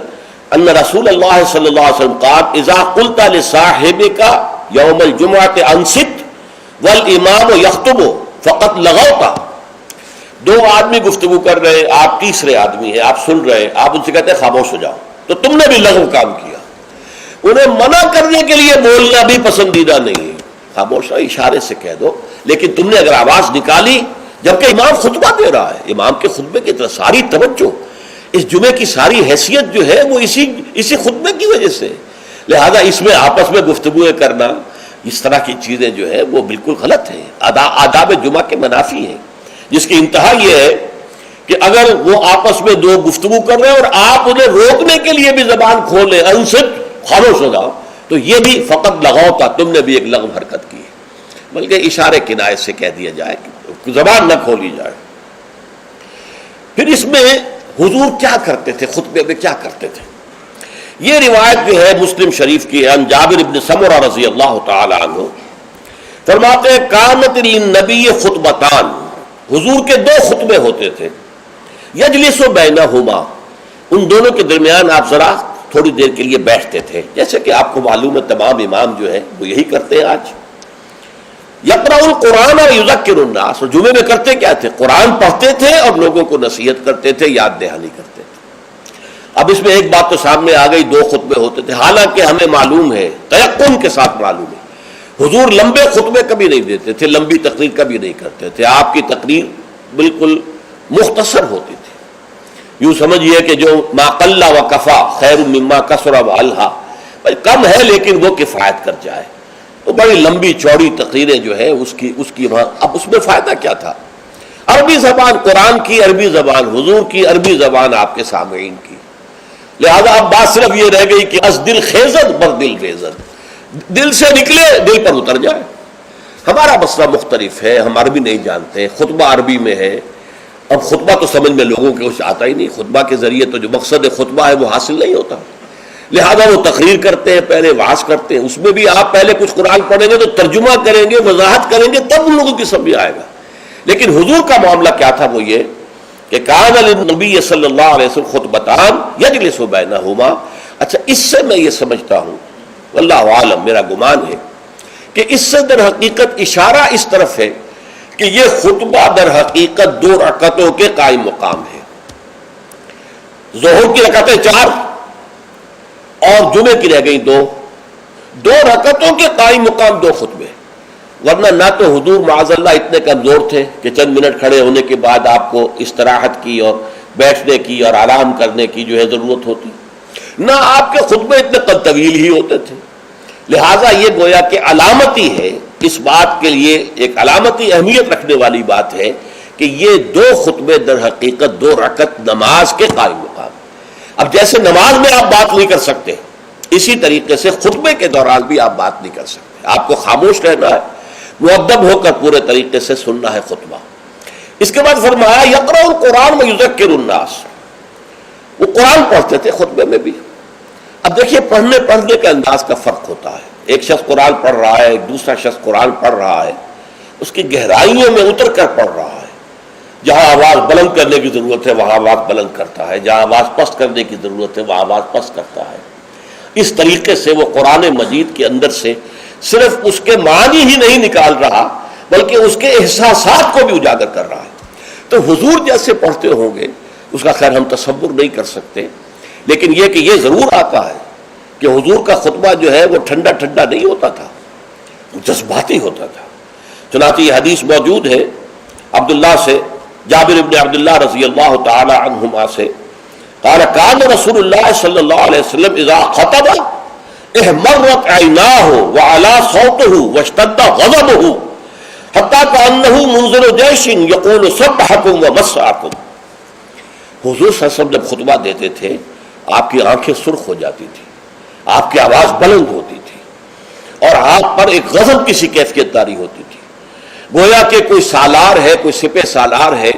ان رسول اللہ صلی اللہ علیہ وسلم قال اذا قلت لصاحبك یوم الجمعۃ انصت والامام یخطب فقط لغوت. دو آدمی گفتگو کر رہے، آپ تیسرے آدمی ہیں، آپ سن رہے، آپ ان سے کہتے ہیں خاموش ہو جاؤ، تو تم نے بھی لغو کام کیا. انہیں منع کرنے کے لیے بولنا بھی پسندیدہ نہیں ہے، خاموش رہو، اشارے سے کہہ دو. لیکن تم نے اگر آواز نکالی جبکہ امام خطبہ دے رہا ہے، امام کے خطبے کی طرف ساری توجہ، اس جمعے کی ساری حیثیت جو ہے وہ اسی خطبے کی وجہ سے. لہذا اس میں آپس میں گفتگو کرنا، اس طرح کی چیزیں جو ہے وہ بالکل غلط ہیں، آداب جمعہ کے منافی ہیں. جس کی انتہا یہ ہے کہ اگر وہ آپس میں دو گفتگو کر رہے ہیں اور آپ انہیں روکنے کے لیے بھی زبان کھولیں، انصت، خاموش ہو جاؤ، تو یہ بھی فقط لغو تھا، تم نے بھی ایک لغو حرکت کی ہے. بلکہ اشارے کنایت سے کہہ دیا جائے کہ زبان نہ کھولی جائے. پھر اس میں حضور کیا کرتے تھے، خطبے میں کیا کرتے تھے؟ یہ روایت جو ہے مسلم شریف کی ہے، جابر بن سمرہ رضی اللہ تعالی عنہ فرماتے ہیں کانت للنبی خطبتان، حضور کے دو خطبے ہوتے تھے، یجلس بینہما، ان دونوں کے درمیان آپ ذرا تھوڑی دیر کے لیے بیٹھتے تھے، جیسے کہ آپ کو معلوم ہے تمام امام جو ہے وہ یہی کرتے ہیں آج. یقرأ القرآن اور یذکر الناس، اور جمعے میں کرتے کیا تھے؟ قرآن پڑھتے تھے اور لوگوں کو نصیحت کرتے تھے، یاد دہانی کرتے تھے. اب اس میں ایک بات تو سامنے آ گئی، دو خطبے ہوتے تھے. حالانکہ ہمیں معلوم ہے، تیقن کے ساتھ معلوم ہے، حضور لمبے خطبے کبھی نہیں دیتے تھے، لمبی تقریر کبھی نہیں کرتے تھے. آپ کی تقریر بالکل مختصر ہوتی تھی. یوں سمجھیے کہ جو ما قل و کفا خیر مما کثر و الہا، کم ہے لیکن وہ کفایت کر جائے. تو بڑی لمبی چوڑی تقریریں جو ہے اس کی اب اس میں فائدہ کیا تھا؟ عربی زبان قرآن کی، عربی زبان حضور کی، عربی زبان آپ کے سامعین کی. لہذا اب بات صرف یہ رہ گئی کہ از دل خیزت بر دل ریزت، دل سے نکلے دل پر اتر جائے. ہمارا مسئلہ مختلف ہے، ہم عربی نہیں جانتے، خطبہ عربی میں ہے. اب خطبہ تو سمجھ میں لوگوں کے کچھ آتا ہی نہیں، خطبہ کے ذریعے تو جو مقصد خطبہ ہے وہ حاصل نہیں ہوتا. لہذا وہ تقریر کرتے ہیں، پہلے وعظ کرتے ہیں، اس میں بھی آپ پہلے کچھ قرآن پڑھیں گے تو ترجمہ کریں گے، وضاحت کریں گے، تب ان لوگوں کی سمجھ آئے گا. لیکن حضور کا معاملہ کیا تھا؟ وہ یہ کہ کان للنبی صلی اللہ علیہ وسلم خطبتان یجلس بینہما. اچھا، اس سے میں یہ سمجھتا ہوں، واللہ عالم، میرا گمان ہے کہ اس سے در حقیقت اشارہ اس طرف ہے کہ یہ خطبہ در حقیقت 2 رکعتوں کے قائم مقام ہے. ظہر کی رکعتیں 4 اور جمعے کی رہ گئی 2 رکعتوں کے قائم مقام 2 خطبے. ورنہ نہ تو حضور معاذ اللہ اتنے کمزور تھے کہ چند منٹ کھڑے ہونے کے بعد آپ کو استراحت کی اور بیٹھنے کی اور آرام کرنے کی جو ہے ضرورت ہوتی، نہ آپ کے خطبے اتنے طویل ہی ہوتے تھے. لہٰذا یہ گویا کہ علامتی ہے، اس بات کے لیے ایک علامتی اہمیت رکھنے والی بات ہے کہ یہ دو خطبے در حقیقت 2 رکعت نماز کے قائم مقام. اب جیسے نماز میں آپ بات نہیں کر سکتے، اسی طریقے سے خطبے کے دوران بھی آپ بات نہیں کر سکتے. آپ کو خاموش رہنا ہے، مؤدب ہو کر پورے طریقے سے سننا ہے خطبہ. اس کے بعد فرمایا یقرأ القرآن ویذکر الناس، وہ قرآن پڑھتے تھے خطبے میں بھی. اب دیکھیے پڑھنے کے انداز کا فرق ہوتا ہے. ایک شخص قرآن پڑھ رہا ہے، ایک دوسرا شخص قرآن پڑھ رہا ہے، اس کی گہرائیوں میں اتر کر پڑھ رہا ہے. جہاں آواز بلند کرنے کی ضرورت ہے وہاں آواز بلند کرتا ہے، جہاں آواز پست کرنے کی ضرورت ہے وہاں آواز پست کرتا ہے. اس طریقے سے وہ قرآن مجید کے اندر سے صرف اس کے معنی ہی نہیں نکال رہا بلکہ اس کے احساسات کو بھی اجاگر کر رہا ہے. تو حضور جیسے پڑھتے ہوں گے اس کا خیر ہم تصور نہیں کر سکتے، لیکن یہ کہ یہ ضرور آتا ہے کہ حضور کا خطبہ جو ہے وہ ٹھنڈا ٹھنڈا نہیں ہوتا تھا، جذباتی ہوتا تھا. چنانچہ یہ حدیث موجود ہے عبداللہ سے، جابر ابن عبداللہ رضی اللہ تعالی عنہما سے، قال کان رسول اللہ صلی اللہ علیہ وسلم اذا خطب احمرت عیناہ وعلا صوتہ واشتد غضبہ حتی کانہ منذر جیش یقول سبحکم ومسعکم. حضور صلی اللہ علیہ وسلم جب خطبہ دیتے تھے آپ کی آنکھیں سرخ ہو جاتی تھی، آپ کی آواز بلند ہوتی تھی اور آپ پر ایک غضب کی سی کیفیت طاری ہوتی تھی، گویا کہ کوئی سالار ہے، کوئی سپہ سالار ہے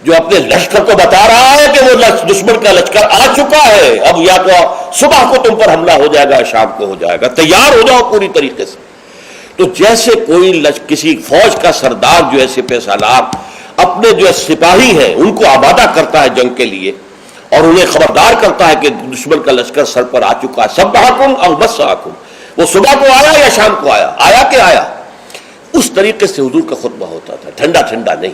جو اپنے لشکر کو بتا رہا ہے کہ وہ دشمن کا لشکر آ چکا ہے، اب یا تو صبح کو تم پر حملہ ہو جائے گا، شام کو ہو جائے گا، تیار ہو جاؤ پوری طریقے سے. تو جیسے کوئی کسی فوج کا سردار جو ہے سپہ سالار اپنے جو ہے سپاہی ہیں ان کو آمادہ کرتا ہے جنگ کے لیے اور انہیں خبردار کرتا ہے کہ دشمن کا لشکر سر پر آ چکا ہے، سبحکم او مسعکم، وہ صبح کو آیا یا شام کو آیا کہ آیا. اس طریقے سے حضور کا خطبہ ہوتا تھا، ٹھنڈا ٹھنڈا نہیں،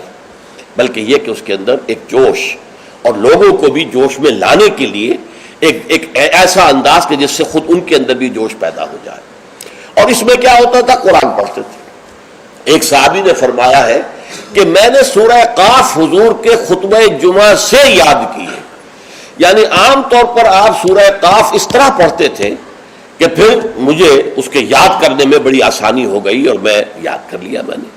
بلکہ یہ کہ اس کے اندر ایک جوش اور لوگوں کو بھی جوش میں لانے کے لیے ایک ایسا انداز کہ جس سے خود ان کے اندر بھی جوش پیدا ہو جائے. اور اس میں کیا ہوتا تھا، قرآن پڑھتے تھے. ایک صحابی نے فرمایا ہے کہ میں نے سورہ قاف حضور کے خطبہ جمعہ سے یاد کی ہے. یعنی عام طور پر آپ سورہ قاف اس طرح پڑھتے تھے کہ پھر مجھے اس کے یاد کرنے میں بڑی آسانی ہو گئی اور میں یاد کر لیا. میں نے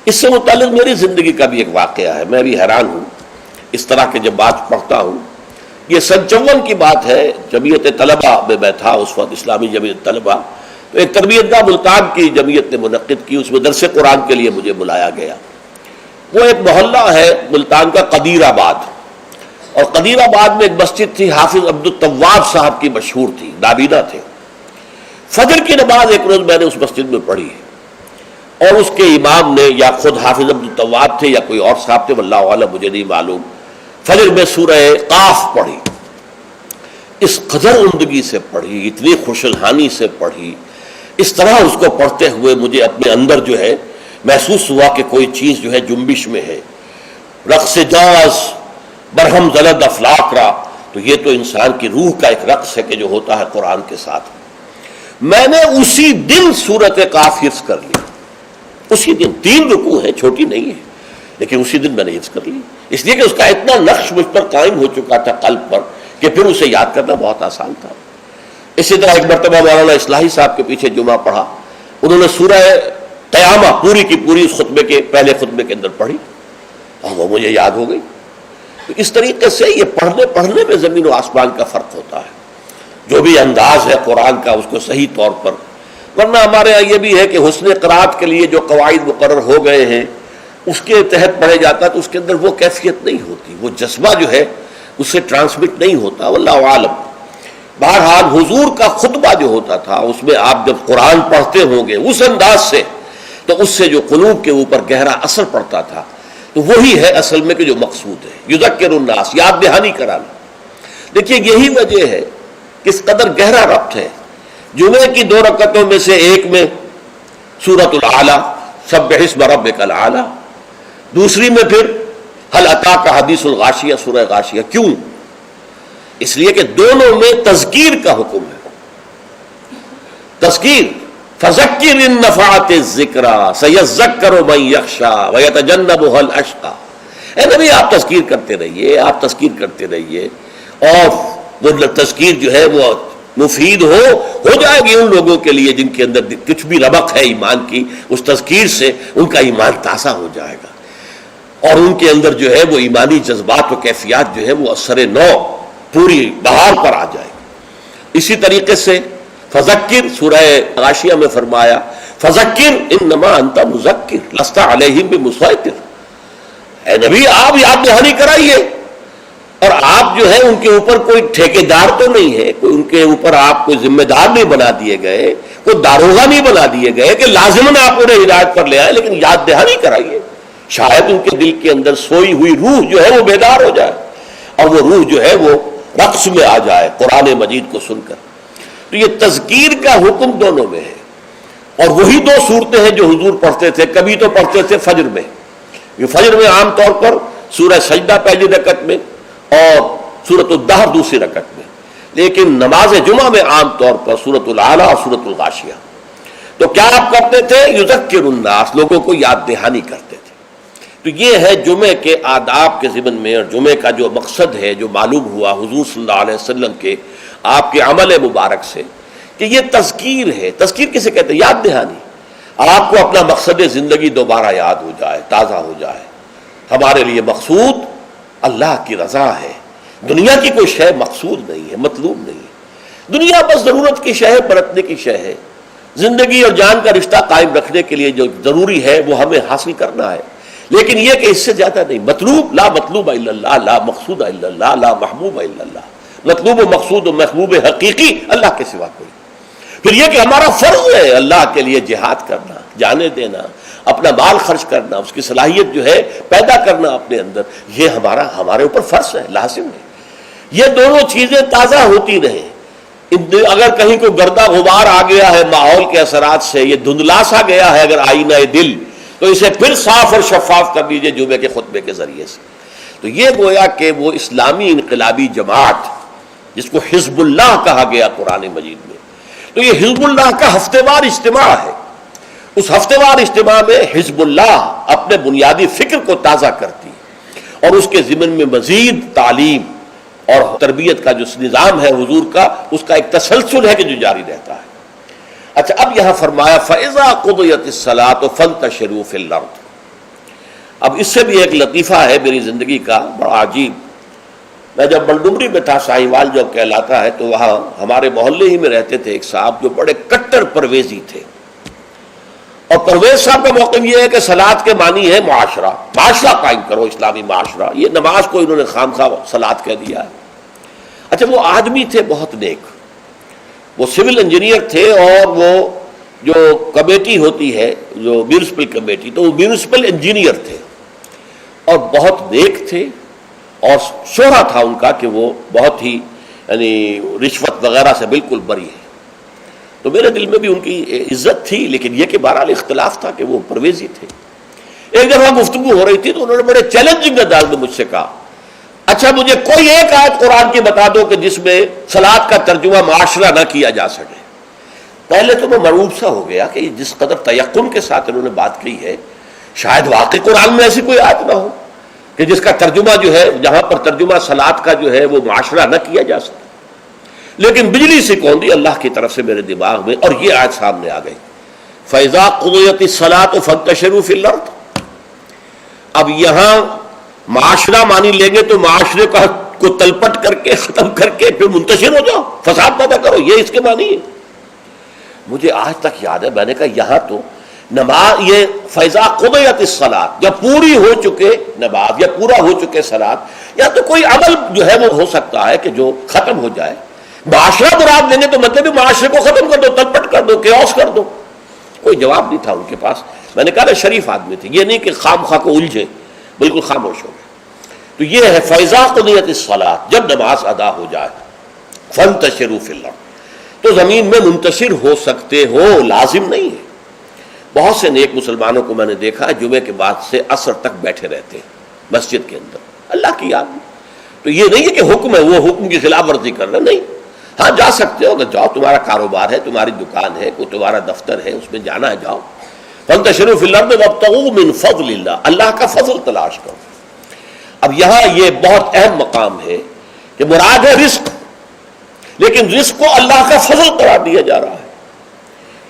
اس سے متعلق میری زندگی کا بھی ایک واقعہ ہے، میں بھی حیران ہوں اس طرح کے جب بات پڑھتا ہوں. یہ سن 54 کی بات ہے، جمعیت طلبہ میں میں تھا اس وقت، اسلامی جمعیت طلبہ. تو ایک تربیت گاہ ملتان کی جمعیت نے منعقد کی، اس میں درس قرآن کے لیے مجھے بلایا گیا. وہ ایک محلہ ہے ملتان کا قدیر آباد، اور قدیر آباد میں ایک مسجد تھی حافظ عبد التواب صاحب کی، مشہور تھی، نابینا تھے. فجر کی نماز ایک روز میں نے اس مسجد میں پڑھی اور اس کے امام نے یا خود حافظ عبد التواب تھے یا کوئی اور صاحب تھے، واللہ اعلم، مجھے نہیں معلوم، فجر میں سورہ قاف پڑھی. اس قدر عمدگی سے پڑھی، اتنی خوشالحانی سے پڑھی، اس طرح اس کو پڑھتے ہوئے مجھے اپنے اندر جو ہے محسوس ہوا کہ کوئی چیز جو ہے جنبش میں ہے. رقص جاز برہم زلد افلاک را، تو یہ تو انسان کی روح کا ایک رقص ہے کہ جو ہوتا ہے قرآن کے ساتھ. میں نے اسی دن سورۃ قاف حفظ کر لی، اسی دن. 3 رکوع ہے، چھوٹی نہیں ہے، لیکن اسی دن میں نے حفظ کر لی، اس لیے کہ اس کا اتنا نقش مجھ پر قائم ہو چکا تھا قلب پر کہ پھر اسے یاد کرنا بہت آسان تھا. اسی طرح ایک مرتبہ مولانا اصلاحی صاحب کے پیچھے جمعہ پڑھا، انہوں نے سورہ قیامہ پوری کی پوری اس خطبے کے پہلے خطبے کے اندر پڑھی اور وہ مجھے یاد ہو گئی. تو اس طریقے سے یہ پڑھنے میں زمین و آسمان کا فرق ہوتا ہے. جو بھی انداز ہے قرآن کا اس کو صحیح طور پر، ورنہ ہمارے یہاں یہ بھی ہے کہ حسن قرات کے لیے جو قواعد مقرر ہو گئے ہیں اس کے تحت پڑھے جاتا ہے تو اس کے اندر وہ کیفیت نہیں ہوتی، وہ جذبہ جو ہے اس سے ٹرانسمٹ نہیں ہوتا، واللہ عالم. بہرحال حضور کا خطبہ جو ہوتا تھا اس میں آپ جب قرآن پڑھتے ہوں گے اس انداز سے تو اس سے جو قلوب کے اوپر گہرا اثر پڑتا تھا تو وہی ہے اصل میں کہ جو مقصود ہے، یذکر الناس، یاد دہانی کرانا. دیکھیے یہی وجہ ہے کس قدر گہرا ربط ہے. جمعے کی 2 رکعتوں میں سے ایک میں سورۃ الاعلیٰ، سبح اسم ربک الاعلیٰ، دوسری میں پھر هل اتاک حدیث الغاشیہ، سورہ غاشیہ. کیوں؟ اس لیے کہ دونوں میں تذکیر کا حکم ہے. تذکیر، فذکر ان نفعت الذکری سیذکر من یخشی ویتجنبها الاشقی. اے نبی آپ تذکیر کرتے رہیے، آپ تذکیر کرتے رہیے، اور وہ تذکیر جو ہے وہ مفید ہو جائے گی ان لوگوں کے لیے جن کے اندر کچھ بھی رمق ہے ایمان کی. اس تذکیر سے ان کا ایمان تازہ ہو جائے گا، اور ان کے اندر جو ہے وہ ایمانی جذبات و کیفیات جو ہے وہ اثر نو پوری بہار پر آ جائے گی. اسی طریقے سے فذکر، سورہ غاشیہ میں فرمایا فذکر انما انت مذکر لست علیہم بمسیطر. اے نبی آپ یاد دہانی کرائیے، اور آپ جو ہے ان کے اوپر کوئی ٹھیکیدار تو نہیں ہے، کوئی ان کے اوپر آپ کوئی ذمہ دار نہیں بنا دیے گئے، کوئی داروغہ نہیں بنا دیے گئے کہ لازماً آپ انہیں ہدایت پر لے آئے، لیکن یاد دہانی کرائیے. شاید ان کے دل کے اندر سوئی ہوئی روح جو ہے وہ بیدار ہو جائے، اور وہ روح جو ہے وہ رقص میں آ جائے قرآن مجید کو سن کر. تو یہ تذکیر کا حکم دونوں میں ہے، اور وہی دو صورتیں ہیں جو حضور پڑھتے تھے. کبھی تو پڑھتے تھے فجر میں، یہ فجر میں عام طور پر سورہ سجدہ پہلی رکعت میں اور سورۃ الدہر دوسری رکعت میں، لیکن نماز جمعہ میں عام طور پر سورۃ الاعلیٰ اور سورۃ الغاشیہ. تو کیا آپ کرتے تھے؟ یذکر الناس، لوگوں کو یاد دہانی کرتے تھے. تو یہ ہے جمعے کے آداب کے ضمن میں، اور جمعے کا جو مقصد ہے جو معلوم ہوا حضور صلی اللہ علیہ وسلم کے آپ کے عمل مبارک سے، کہ یہ تذکیر ہے. تذکیر کسے کہتے ہیں؟ یاد دہانی. آپ کو اپنا مقصد زندگی دوبارہ یاد ہو جائے، تازہ ہو جائے. ہمارے لیے مقصود اللہ کی رضا ہے، دنیا کی کوئی شے مقصود نہیں ہے، مطلوب نہیں ہے. دنیا بس ضرورت کی شے ہے، برتنے کی شے ہے. زندگی اور جان کا رشتہ قائم رکھنے کے لیے جو ضروری ہے وہ ہمیں حاصل کرنا ہے، لیکن یہ کہ اس سے زیادہ نہیں. مطلوب لا مطلوب الا اللہ، لا مقصود الا اللہ، لا محبوب الا اللہ. مطلوب و مقصود و محبوب حقیقی اللہ کے سوا کوئی. پھر یہ کہ ہمارا فرض ہے اللہ کے لیے جہاد کرنا، جانے دینا، اپنا مال خرچ کرنا، اس کی صلاحیت جو ہے پیدا کرنا اپنے اندر، یہ ہمارے اوپر فرض ہے، لازم ہے. یہ دونوں چیزیں تازہ ہوتی رہیں. اگر کہیں کوئی گردہ غبار آ گیا ہے ماحول کے اثرات سے، یہ دھندلا سا گیا ہے اگر آئینہ دل، تو اسے پھر صاف اور شفاف کر دیجئے جمعے کے خطبے کے ذریعے سے. تو یہ گویا کہ وہ اسلامی انقلابی جماعت جس کو حزب اللہ کہا گیا قرآن مجید میں، تو یہ حزب اللہ کا ہفتے وار اجتماع ہے. اس ہفتے وار اجتماع میں حزب اللہ اپنے بنیادی فکر کو تازہ کرتی ہے، اور اس کے ضمن میں مزید تعلیم اور تربیت کا جو نظام ہے حضور کا، اس کا ایک تسلسل ہے کہ جو جاری رہتا ہے. اچھا، اب یہاں فرمایا فَإِذَا قُضِيَتِ الصَّلَاةُ فَانتَشِرُوا فِي الْأَرْضِ. اب اس سے بھی ایک لطیفہ ہے میری زندگی کا بڑا عجیب. میں جب بلڈمری میں تھا، ساہیوال جو کہلاتا ہے، تو وہاں ہمارے محلے ہی میں رہتے تھے ایک صاحب جو بڑے کٹر پرویزی تھے. اور پرویز صاحب کا موقف یہ ہے کہ صلاۃ کے معنی ہے معاشرہ قائم کرو، اسلامی معاشرہ. یہ نماز کو انہوں نے خامخواہ صلاۃ کہہ دیا ہے. اچھا، وہ آدمی تھے بہت نیک، وہ سول انجینئر تھے، اور وہ جو کمیٹی ہوتی ہے جو میونسپل کمیٹی، تو وہ میونسپل انجینئر تھے اور بہت نیک تھے. اور شہرا تھا ان کا کہ وہ بہت ہی یعنی رشوت وغیرہ سے بالکل بری ہے. تو میرے دل میں بھی ان کی عزت تھی، لیکن یہ کہ بہرحال اختلاف تھا کہ وہ پرویزی تھے. ایک دفعہ گفتگو ہو رہی تھی تو انہوں نے بڑے چیلنجنگ انداز میں مجھ سے کہا، اچھا مجھے کوئی ایک آیت قرآن کی بتا دو کہ جس میں صلاۃ کا ترجمہ معاشرہ نہ کیا جا سکے. پہلے تو میں مرعوب سا ہو گیا کہ جس قدر تیقن کے ساتھ انہوں نے بات کی ہے، شاید واقعی قرآن میں ایسی کوئی آیت نہ ہو کہ جس کا ترجمہ جو ہے، جہاں پر ترجمہ صلاۃ کا جو ہے وہ معاشرہ نہ کیا جا سکے. لیکن بجلی سے کون دی اللہ کی طرف سے میرے دماغ میں، اور یہ آیت سامنے آ گئی فَإِذَا قُضِيَتِ الصَّلَاةُ فَانتَشِرُوا فِي الْأَرْضِ. اب یہاں معاشرہ مانی لیں گے تو معاشرے کو تلپٹ کر کے ختم کر کے پھر منتشر ہو جاؤ، فساد پیدا کرو، یہ اس کے معنی ہے. مجھے آج تک یاد ہے، میں نے کہا یہاں تو نماز، یہ فَإِذَا قُضِيَتِ الصَّلَاةُ، جب پوری ہو چکے نماز یا پورا ہو چکے صلاۃ، یا تو کوئی عمل جو ہے وہ ہو سکتا ہے کہ جو ختم ہو جائے. معاشرہ مراد لیں گے تو مطلب معاشرے کو ختم کر دو، تلپٹ کر دو، کیوس کر دو. کوئی جواب نہیں تھا ان کے پاس. میں نے کہا نا شریف آدمی تھے، یہ نہیں کہ خام خواہ کو الجھے، بالکل خاموش ہو گئے. تو یہ ہے فَإِذَا قُضِيَتِ الصَّلَاةُ، جب نماز ادا ہو جائے، فَانتَشِرُوا فِي الْأَرْضِ، تو زمین میں منتشر ہو سکتے ہو، لازم نہیں ہے. بہت سے نیک مسلمانوں کو میں نے دیکھا ہے جمعے کے بعد سے عصر تک بیٹھے رہتے ہیں مسجد کے اندر اللہ کی یاد میں. تو یہ نہیں ہے کہ حکم ہے وہ حکم کی خلاف ورزی کر رہے، نہیں. ہاں جا سکتے ہو، اگر جاؤ، تمہارا کاروبار ہے، تمہاری دکان ہے، کوئی تمہارا دفتر ہے، اس میں جانا ہے جاؤ. فانتشروا فی الارض وابتغوا من فضل اللہ، اللہ کا فضل تلاش کرو. اب یہاں یہ بہت اہم مقام ہے کہ مراد ہے رزق، لیکن رزق کو اللہ کا فضل قرار دیا جا رہا ہے.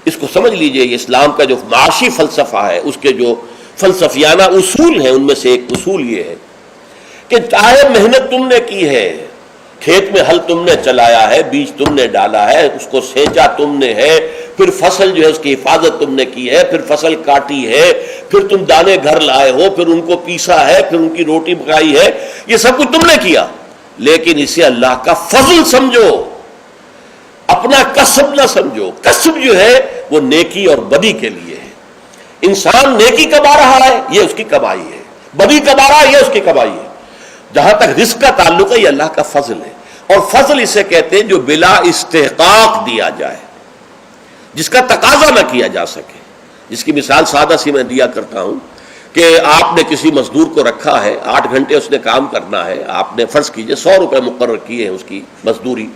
اس کو سمجھ لیجئے، یہ اسلام کا جو معاشی فلسفہ ہے، اس کے جو فلسفیانہ اصول ہیں، ان میں سے ایک اصول یہ ہے کہ چاہے محنت تم نے کی ہے، کھیت میں ہل تم نے چلایا ہے، بیج تم نے ڈالا ہے، اس کو سینچا تم نے ہے، پھر فصل جو ہے اس کی حفاظت تم نے کی ہے، پھر فصل کاٹی ہے، پھر تم دانے گھر لائے ہو، پھر ان کو پیسا ہے، پھر ان کی روٹی پکائی ہے، یہ سب کچھ تم نے کیا، لیکن اسے اللہ کا فضل سمجھو، اپنا کسب نہ سمجھو. کسب جو ہے وہ نیکی اور بدی کے لیے ہے. انسان نیکی کما رہا ہے، یہ اس کی کمائی ہے، بدی کما رہا ہے، یہ اس کی کمائی ہے. جہاں تک رزق کا تعلق ہے، یہ اللہ کا فضل ہے. اور فضل اسے کہتے ہیں جو بلا استحقاق دیا جائے، جس کا تقاضا نہ کیا جا سکے. جس کی مثال سادہ سی میں دیا کرتا ہوں کہ آپ نے کسی مزدور کو رکھا ہے، 8 گھنٹے اس نے کام کرنا ہے، آپ نے فرض کیجئے 100 روپے مقرر کیے ہیں اس کی مزدوری.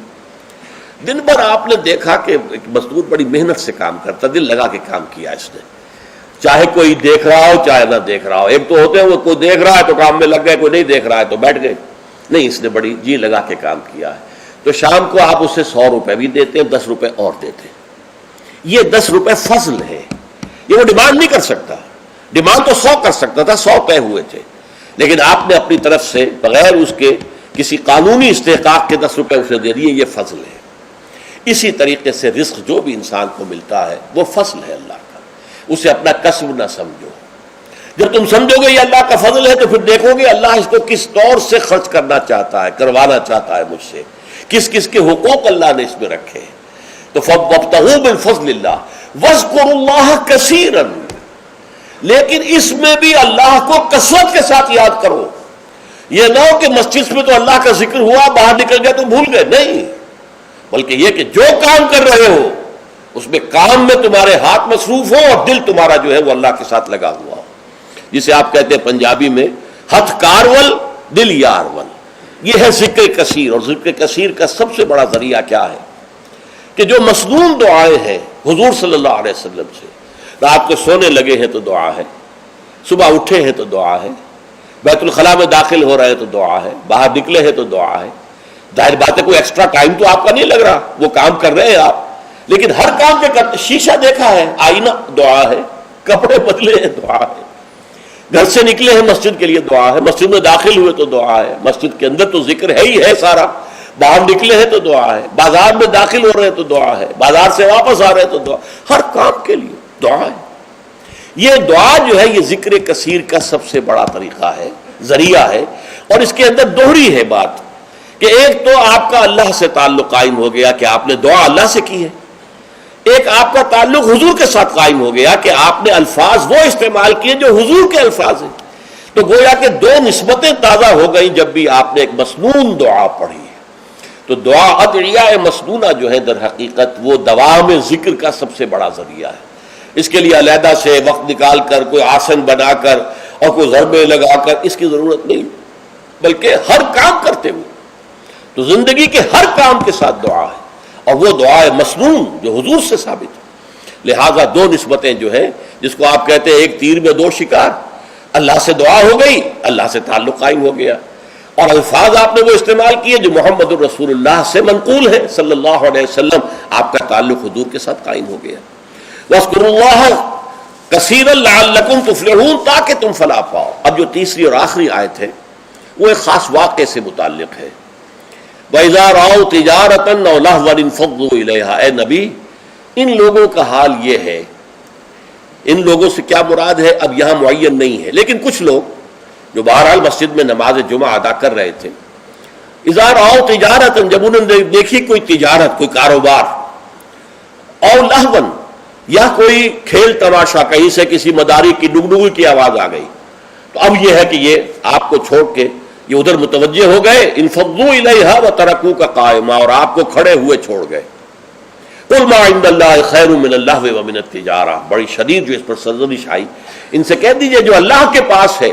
دن بھر آپ نے دیکھا کہ ایک مزدور بڑی محنت سے کام کرتا، دل لگا کے کام کیا اس نے، چاہے کوئی دیکھ رہا ہو چاہے نہ دیکھ رہا ہو. ایک تو ہوتے ہیں وہ کوئی دیکھ رہا ہے تو کام میں لگ گئے، کوئی نہیں دیکھ رہا ہے تو بیٹھ گئے. نہیں، اس نے بڑی جی لگا کے کام کیا ہے. تو شام کو آپ اسے 100 روپے بھی دیتے ہیں، 10 روپے اور دیتے ہیں. یہ 10 روپے فضل ہے، یہ وہ ڈیمانڈ نہیں کر سکتا. ڈیمانڈ تو 100 کر سکتا تھا، 100 طے ہوئے تھے، لیکن آپ نے اپنی طرف سے بغیر اس کے کسی قانونی استحقاق کے 10 روپے اسے دے دیے. یہ فضل ہے. اسی طریقے سے رزق جو بھی انسان کو ملتا ہے وہ فضل ہے اللہ کا، اسے اپنا کسب نہ سمجھو. جب تم سمجھو گے یہ اللہ کا فضل ہے تو پھر دیکھو گے اللہ اس کو کس طور سے خرچ کرنا چاہتا ہے، کروانا چاہتا ہے مجھ سے، کس کس کے حقوق اللہ نے اس میں رکھے. تو فَابْتَغُوا مِن فَضْلِ اللَّهِ وَاذْكُرُوا اللَّهَ كَثِيرًا، لیکن اس میں بھی اللہ کو کثرت کے ساتھ یاد کرو. یہ نہ ہو کہ مسجد میں تو اللہ کا ذکر ہوا، باہر نکل گیا تو بھول گئے. نہیں، بلکہ یہ کہ جو کام کر رہے ہو اس میں کام میں تمہارے ہاتھ مصروف ہو اور دل تمہارا جو ہے وہ اللہ کے ساتھ لگا ہوا ہو. جسے آپ کہتے ہیں پنجابی میں ہتھ کارول دل یارول. یہ ہے ذکر کثیر. اور ذکر کثیر کا سب سے بڑا ذریعہ کیا ہے کہ جو مسنون دعائیں ہیں حضور صلی اللہ علیہ وسلم سے، رات کو سونے لگے ہیں تو دعا ہے، صبح اٹھے ہیں تو دعا ہے، بیت الخلاء میں داخل ہو رہے ہیں تو دعا ہے، باہر نکلے ہیں تو دعا ہے. ظاہر بات ہے کوئی ایکسٹرا ٹائم تو آپ کا نہیں لگ رہا، وہ کام کر رہے ہیں آپ، لیکن ہر کام کے کرتے. شیشہ دیکھا ہے، آئینہ دعا ہے، کپڑے بدلے ہیں دعا ہے، گھر سے نکلے ہیں مسجد کے لیے دعا ہے، مسجد میں داخل ہوئے تو دعا ہے، مسجد کے اندر تو ذکر ہے ہی ہے سارا، باہر نکلے ہیں تو دعا ہے، بازار میں داخل ہو رہے ہیں تو دعا ہے، بازار سے واپس آ رہے ہیں تو دعا، ہر کام کے لیے دعا ہے. یہ دعا جو ہے یہ ذکر کثیر کا سب سے بڑا طریقہ ہے، ذریعہ ہے. اور اس کے اندر دوہری ہے بات کہ ایک تو آپ کا اللہ سے تعلق قائم ہو گیا کہ آپ نے دعا اللہ سے کی ہے، ایک آپ کا تعلق حضور کے ساتھ قائم ہو گیا کہ آپ نے الفاظ وہ استعمال کیے جو حضور کے الفاظ ہیں. تو گویا کہ دو نسبتیں تازہ ہو گئیں جب بھی آپ نے ایک مسنون دعا پڑھی ہے. تو دعا ادعیاء مسنونہ جو ہے در حقیقت وہ دوام ذکر کا سب سے بڑا ذریعہ ہے. اس کے لیے علیحدہ سے وقت نکال کر کوئی آسن بنا کر اور کوئی ضربے لگا کر اس کی ضرورت نہیں، بلکہ ہر کام کرتے ہوئے تو زندگی کے ہر کام کے ساتھ دعا ہے، اور وہ دعا مسنون جو حضور سے ثابت ہے. لہذا دو نسبتیں جو ہیں جس کو آپ کہتے ہیں ایک تیر میں دو شکار، اللہ سے دعا ہو گئی، اللہ سے تعلق قائم ہو گیا، اور الفاظ آپ نے وہ استعمال کیے جو محمد الرسول اللہ سے منقول ہے صلی اللہ علیہ وسلم، آپ کا تعلق حضور کے ساتھ قائم ہو گیا. وَاذْكُرُوا اللَّهَ كَثِيرًا لَعَلَّكُمْ تُفْلِحُونَ، تاکہ تم فلاح پاؤ. اب جو تیسری اور آخری آیت ہے وہ ایک خاص واقعے سے متعلق ہے. وَإِذَا رَأَوْا تِجَارَةً أَوْ لَهْوًا انفَضُّوا إِلَيْهَا. اے نبی ان لوگوں کا حال یہ ہے، ان لوگوں سے کیا مراد ہے اب یہاں معین نہیں ہے، لیکن کچھ لوگ جو بہرحال مسجد میں نماز جمعہ ادا کر رہے تھے، اِذَا رَأَوْا تِجَارَةً جب انہوں نے دیکھی کوئی تجارت، کوئی کاروبار، اور لہون یا کوئی کھیل تماشا، کہیں سے کسی مداری کی ڈگڈگی کی آواز آ گئی، تو اب یہ ہے کہ یہ آپ کو چھوڑ کے یہ ادھر متوجہ ہو گئے. انفضوا الیہا وترکوک قائما، اور آپ کو کھڑے ہوئے چھوڑ گئے. قل ما عند اللہ خیر من اللہو ومن التجارہ. بڑی شدید جو اس پر سرزنش آئی، ان سے کہہ دیجئے جو اللہ کے پاس ہے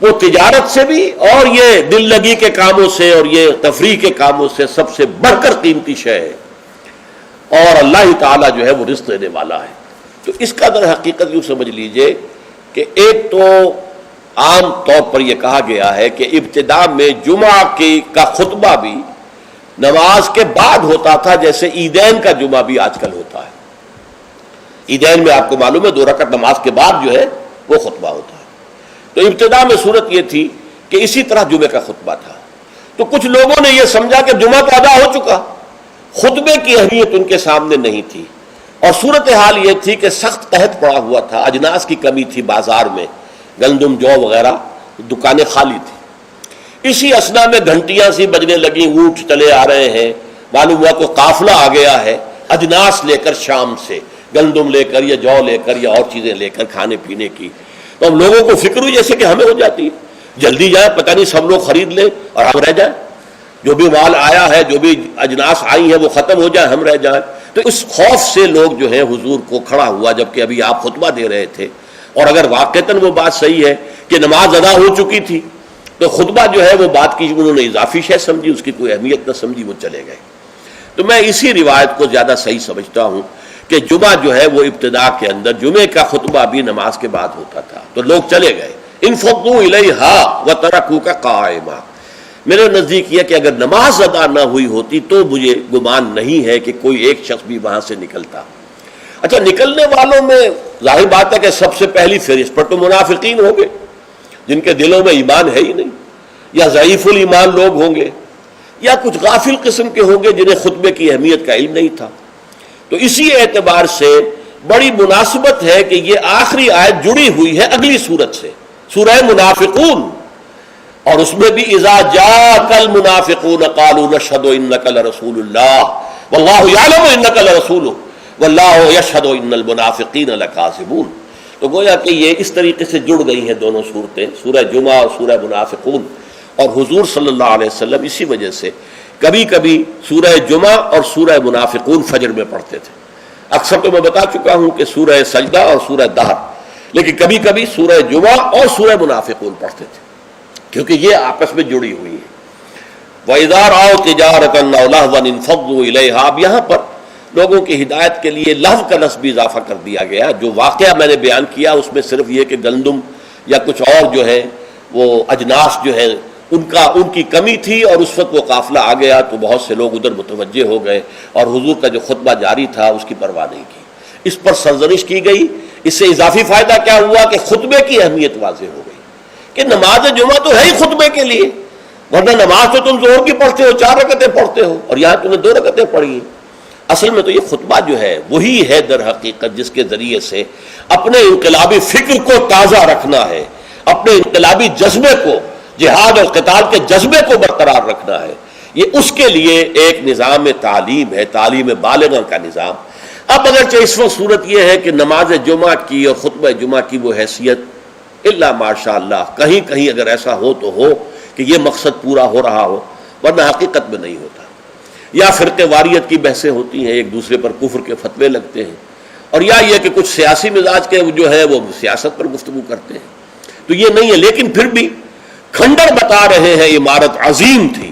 وہ تجارت سے بھی اور یہ دل لگی کے کاموں سے اور یہ تفریح کے کاموں سے سب سے بڑھ کر قیمتی شے ہے، اور اللہ تعالیٰ جو ہے وہ رزق دینے والا ہے۔ تو اس کا در حقیقت یوں سمجھ لیجئے کہ ایک تو عام طور پر یہ کہا گیا ہے کہ ابتداء میں جمعہ کا خطبہ بھی نماز کے بعد ہوتا تھا، جیسے عیدین کا جمعہ بھی آج کل ہوتا ہے۔ عیدین میں آپ کو معلوم ہے 2 رکعت نماز کے بعد جو ہے وہ خطبہ ہوتا ہے۔ تو ابتداء میں صورت یہ تھی کہ اسی طرح جمعے کا خطبہ تھا، تو کچھ لوگوں نے یہ سمجھا کہ جمعہ تو ادا ہو چکا، خطبے کی اہمیت ان کے سامنے نہیں تھی، اور صورتحال یہ تھی کہ سخت قحط پڑا ہوا تھا، اجناس کی کمی تھی بازار میں، گندم جو وغیرہ دکانیں خالی تھیں۔ اسی اثنا میں گھنٹیاں سی بجنے لگیں، اونٹ چلے آ رہے ہیں، معلوم ہوا کوئی قافلہ آ گیا ہے اجناس لے کر، شام سے گندم لے کر یا جو لے کر یا اور چیزیں لے کر کھانے پینے کی۔ تو ہم لوگوں کو فکر ہوئی جیسے کہ ہمیں ہو جاتی ہے، جلدی جائیں، پتہ نہیں سب لوگ خرید لیں اور ہم رہ جائیں، جو بھی مال آیا ہے، جو بھی اجناس آئی ہیں وہ ختم ہو جائے، ہم رہ جائیں۔ تو اس خوف سے لوگ جو ہیں حضور کو کھڑا ہوا، جبکہ ابھی آپ خطبہ دے رہے تھے، اور اگر واقعتاً وہ بات صحیح ہے کہ نماز ادا ہو چکی تھی تو خطبہ جو ہے وہ بات کی انہوں نے اضافی شے سمجھی، اس کی کوئی اہمیت نہ سمجھی، وہ چلے گئے۔ تو میں اسی روایت کو زیادہ صحیح سمجھتا ہوں کہ جمعہ جو ہے وہ ابتداء کے اندر جمعے کا خطبہ بھی نماز کے بعد ہوتا تھا، تو لوگ چلے گئے۔ انفضوا الیہا وترکوک قائما، میرے نزدیک یہ کہ اگر نماز ادا نہ ہوئی ہوتی تو مجھے گمان نہیں ہے کہ کوئی ایک شخص بھی وہاں سے نکلتا۔ اچھا، نکلنے والوں میں ظاہر بات ہے کہ سب سے پہلی فہرست پر تو منافقین ہوں گے، جن کے دلوں میں ایمان ہے ہی نہیں، یا ضعیف الایمان لوگ ہوں گے، یا کچھ غافل قسم کے ہوں گے جنہیں خطبے کی اہمیت کا علم نہیں تھا۔ تو اسی اعتبار سے بڑی مناسبت ہے کہ یہ آخری آیت جڑی ہوئی ہے اگلی سورت سے، سورہ منافقون، اور اس میں بھی اذا جاءک المنافقون قالوا نشهد انک لرسول اللہ واللہ یعلم انک لرسولہ واللہ یشہد ان المنافقین لکاذبون۔ تو گویا کہ یہ اس طریقے سے جڑ گئی ہیں دونوں صورتیں، سورہ جمعہ اور سورہ منافقون، اور حضور صلی اللہ علیہ وسلم اسی وجہ سے کبھی کبھی سورہ جمعہ اور سورہ منافقون فجر میں پڑھتے تھے۔ اکثر تو میں بتا چکا ہوں کہ سورہ سجدہ اور سورہ دہر، لیکن کبھی کبھی سورہ جمعہ اور سورہ منافقون پڑھتے تھے، کیونکہ یہ آپس میں جڑی ہوئی ہے۔ وَإِذَا رَأَوْا تِجَارَةً أَوْ لَهْوًا انفضوا إِلَيْهَا، اب یہاں پر لوگوں کی ہدایت کے لیے لہو کا لفظ بھی اضافہ کر دیا گیا۔ جو واقعہ میں نے بیان کیا اس میں صرف یہ کہ گندم یا کچھ اور جو ہے وہ اجناس جو ہے ان کی کمی تھی، اور اس وقت وہ قافلہ آ گیا تو بہت سے لوگ ادھر متوجہ ہو گئے، اور حضور کا جو خطبہ جاری تھا اس کی پرواہ نہیں کی۔ اس پر سرزنش کی گئی۔ اس سے اضافی فائدہ کیا ہوا کہ خطبے کی اہمیت واضح ہو گئی کہ نماز جمعہ تو ہے ہی خطبے کے لیے، ورنہ نماز تو تم ظہر کی پڑھتے ہو، 4 رکعتیں پڑھتے ہو، اور یہاں تم نے 2 رکعتیں پڑھی ہیں۔ اصل میں تو یہ خطبہ جو ہے وہی ہے در حقیقت جس کے ذریعے سے اپنے انقلابی فکر کو تازہ رکھنا ہے، اپنے انقلابی جذبے کو، جہاد اور قتال کے جذبے کو برقرار رکھنا ہے۔ یہ اس کے لیے ایک نظام تعلیم ہے، تعلیم بالغہ کا نظام۔ اب اگرچہ اس وقت صورت یہ ہے کہ نماز جمعہ کی اور خطبہ جمعہ کی وہ حیثیت الا ماشاء اللہ کہیں کہیں اگر ایسا ہو تو ہو کہ یہ مقصد پورا ہو رہا ہو، ورنہ حقیقت میں نہیں ہوتا۔ یا فرقے واریت کی بحثیں ہوتی ہیں، ایک دوسرے پر کفر کے فتوے لگتے ہیں، اور یا یہ کہ کچھ سیاسی مزاج کے جو ہے وہ سیاست پر گفتگو کرتے ہیں، تو یہ نہیں ہے۔ لیکن پھر بھی کھنڈر بتا رہے ہیں عمارت عظیم تھی۔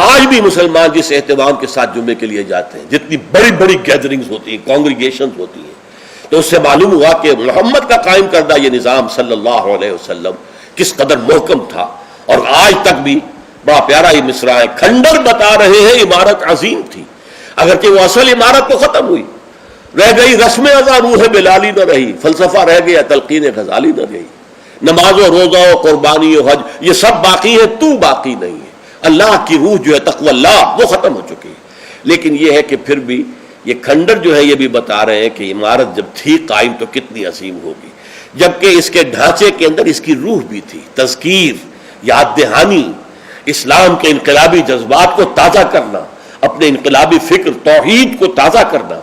آج بھی مسلمان جس اہتمام کے ساتھ جمعے کے لیے جاتے ہیں، جتنی بڑی بڑی گیدرنگز ہوتی ہیں، کانگریگیشنز ہوتی ہیں، تو اس سے معلوم ہوا کہ محمد کا قائم کردہ یہ نظام صلی اللہ علیہ وسلم کس قدر محکم تھا، اور آج تک بھی بڑا پیارا ہی مصرع ہے، کھنڈر بتا رہے ہیں عمارت عظیم تھی۔ اگرچہ وہ اصل عمارت تو ختم ہوئی، رہ گئی رسم ازاں روح بلالی نہ رہی، فلسفہ رہ گیا تلقین غزالی نہ رہی، نماز و روزہ و قربانی و حج یہ سب باقی ہے، تو باقی نہیں ہے۔ اللہ کی روح جو ہے تقوی اللہ وہ ختم ہو چکی ہے۔ لیکن یہ ہے کہ پھر بھی یہ کھنڈر جو ہے یہ بھی بتا رہے ہیں کہ عمارت جب تھی قائم تو کتنی عظیم ہوگی، جبکہ اس کے ڈھانچے کے اندر اس کی روح بھی تھی، تذکیر، یاد دہانی، اسلام کے انقلابی جذبات کو تازہ کرنا، اپنے انقلابی فکر توحید کو تازہ کرنا۔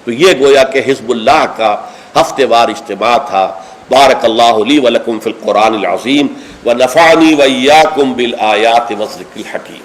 تو یہ گویا کہ حزب اللہ کا ہفتے وار اجتماع تھا۔ بارک اللہ لی ولکم فی القرآن العظیم ونفعنی وإیاکم بالآیات والذکر الحکیم۔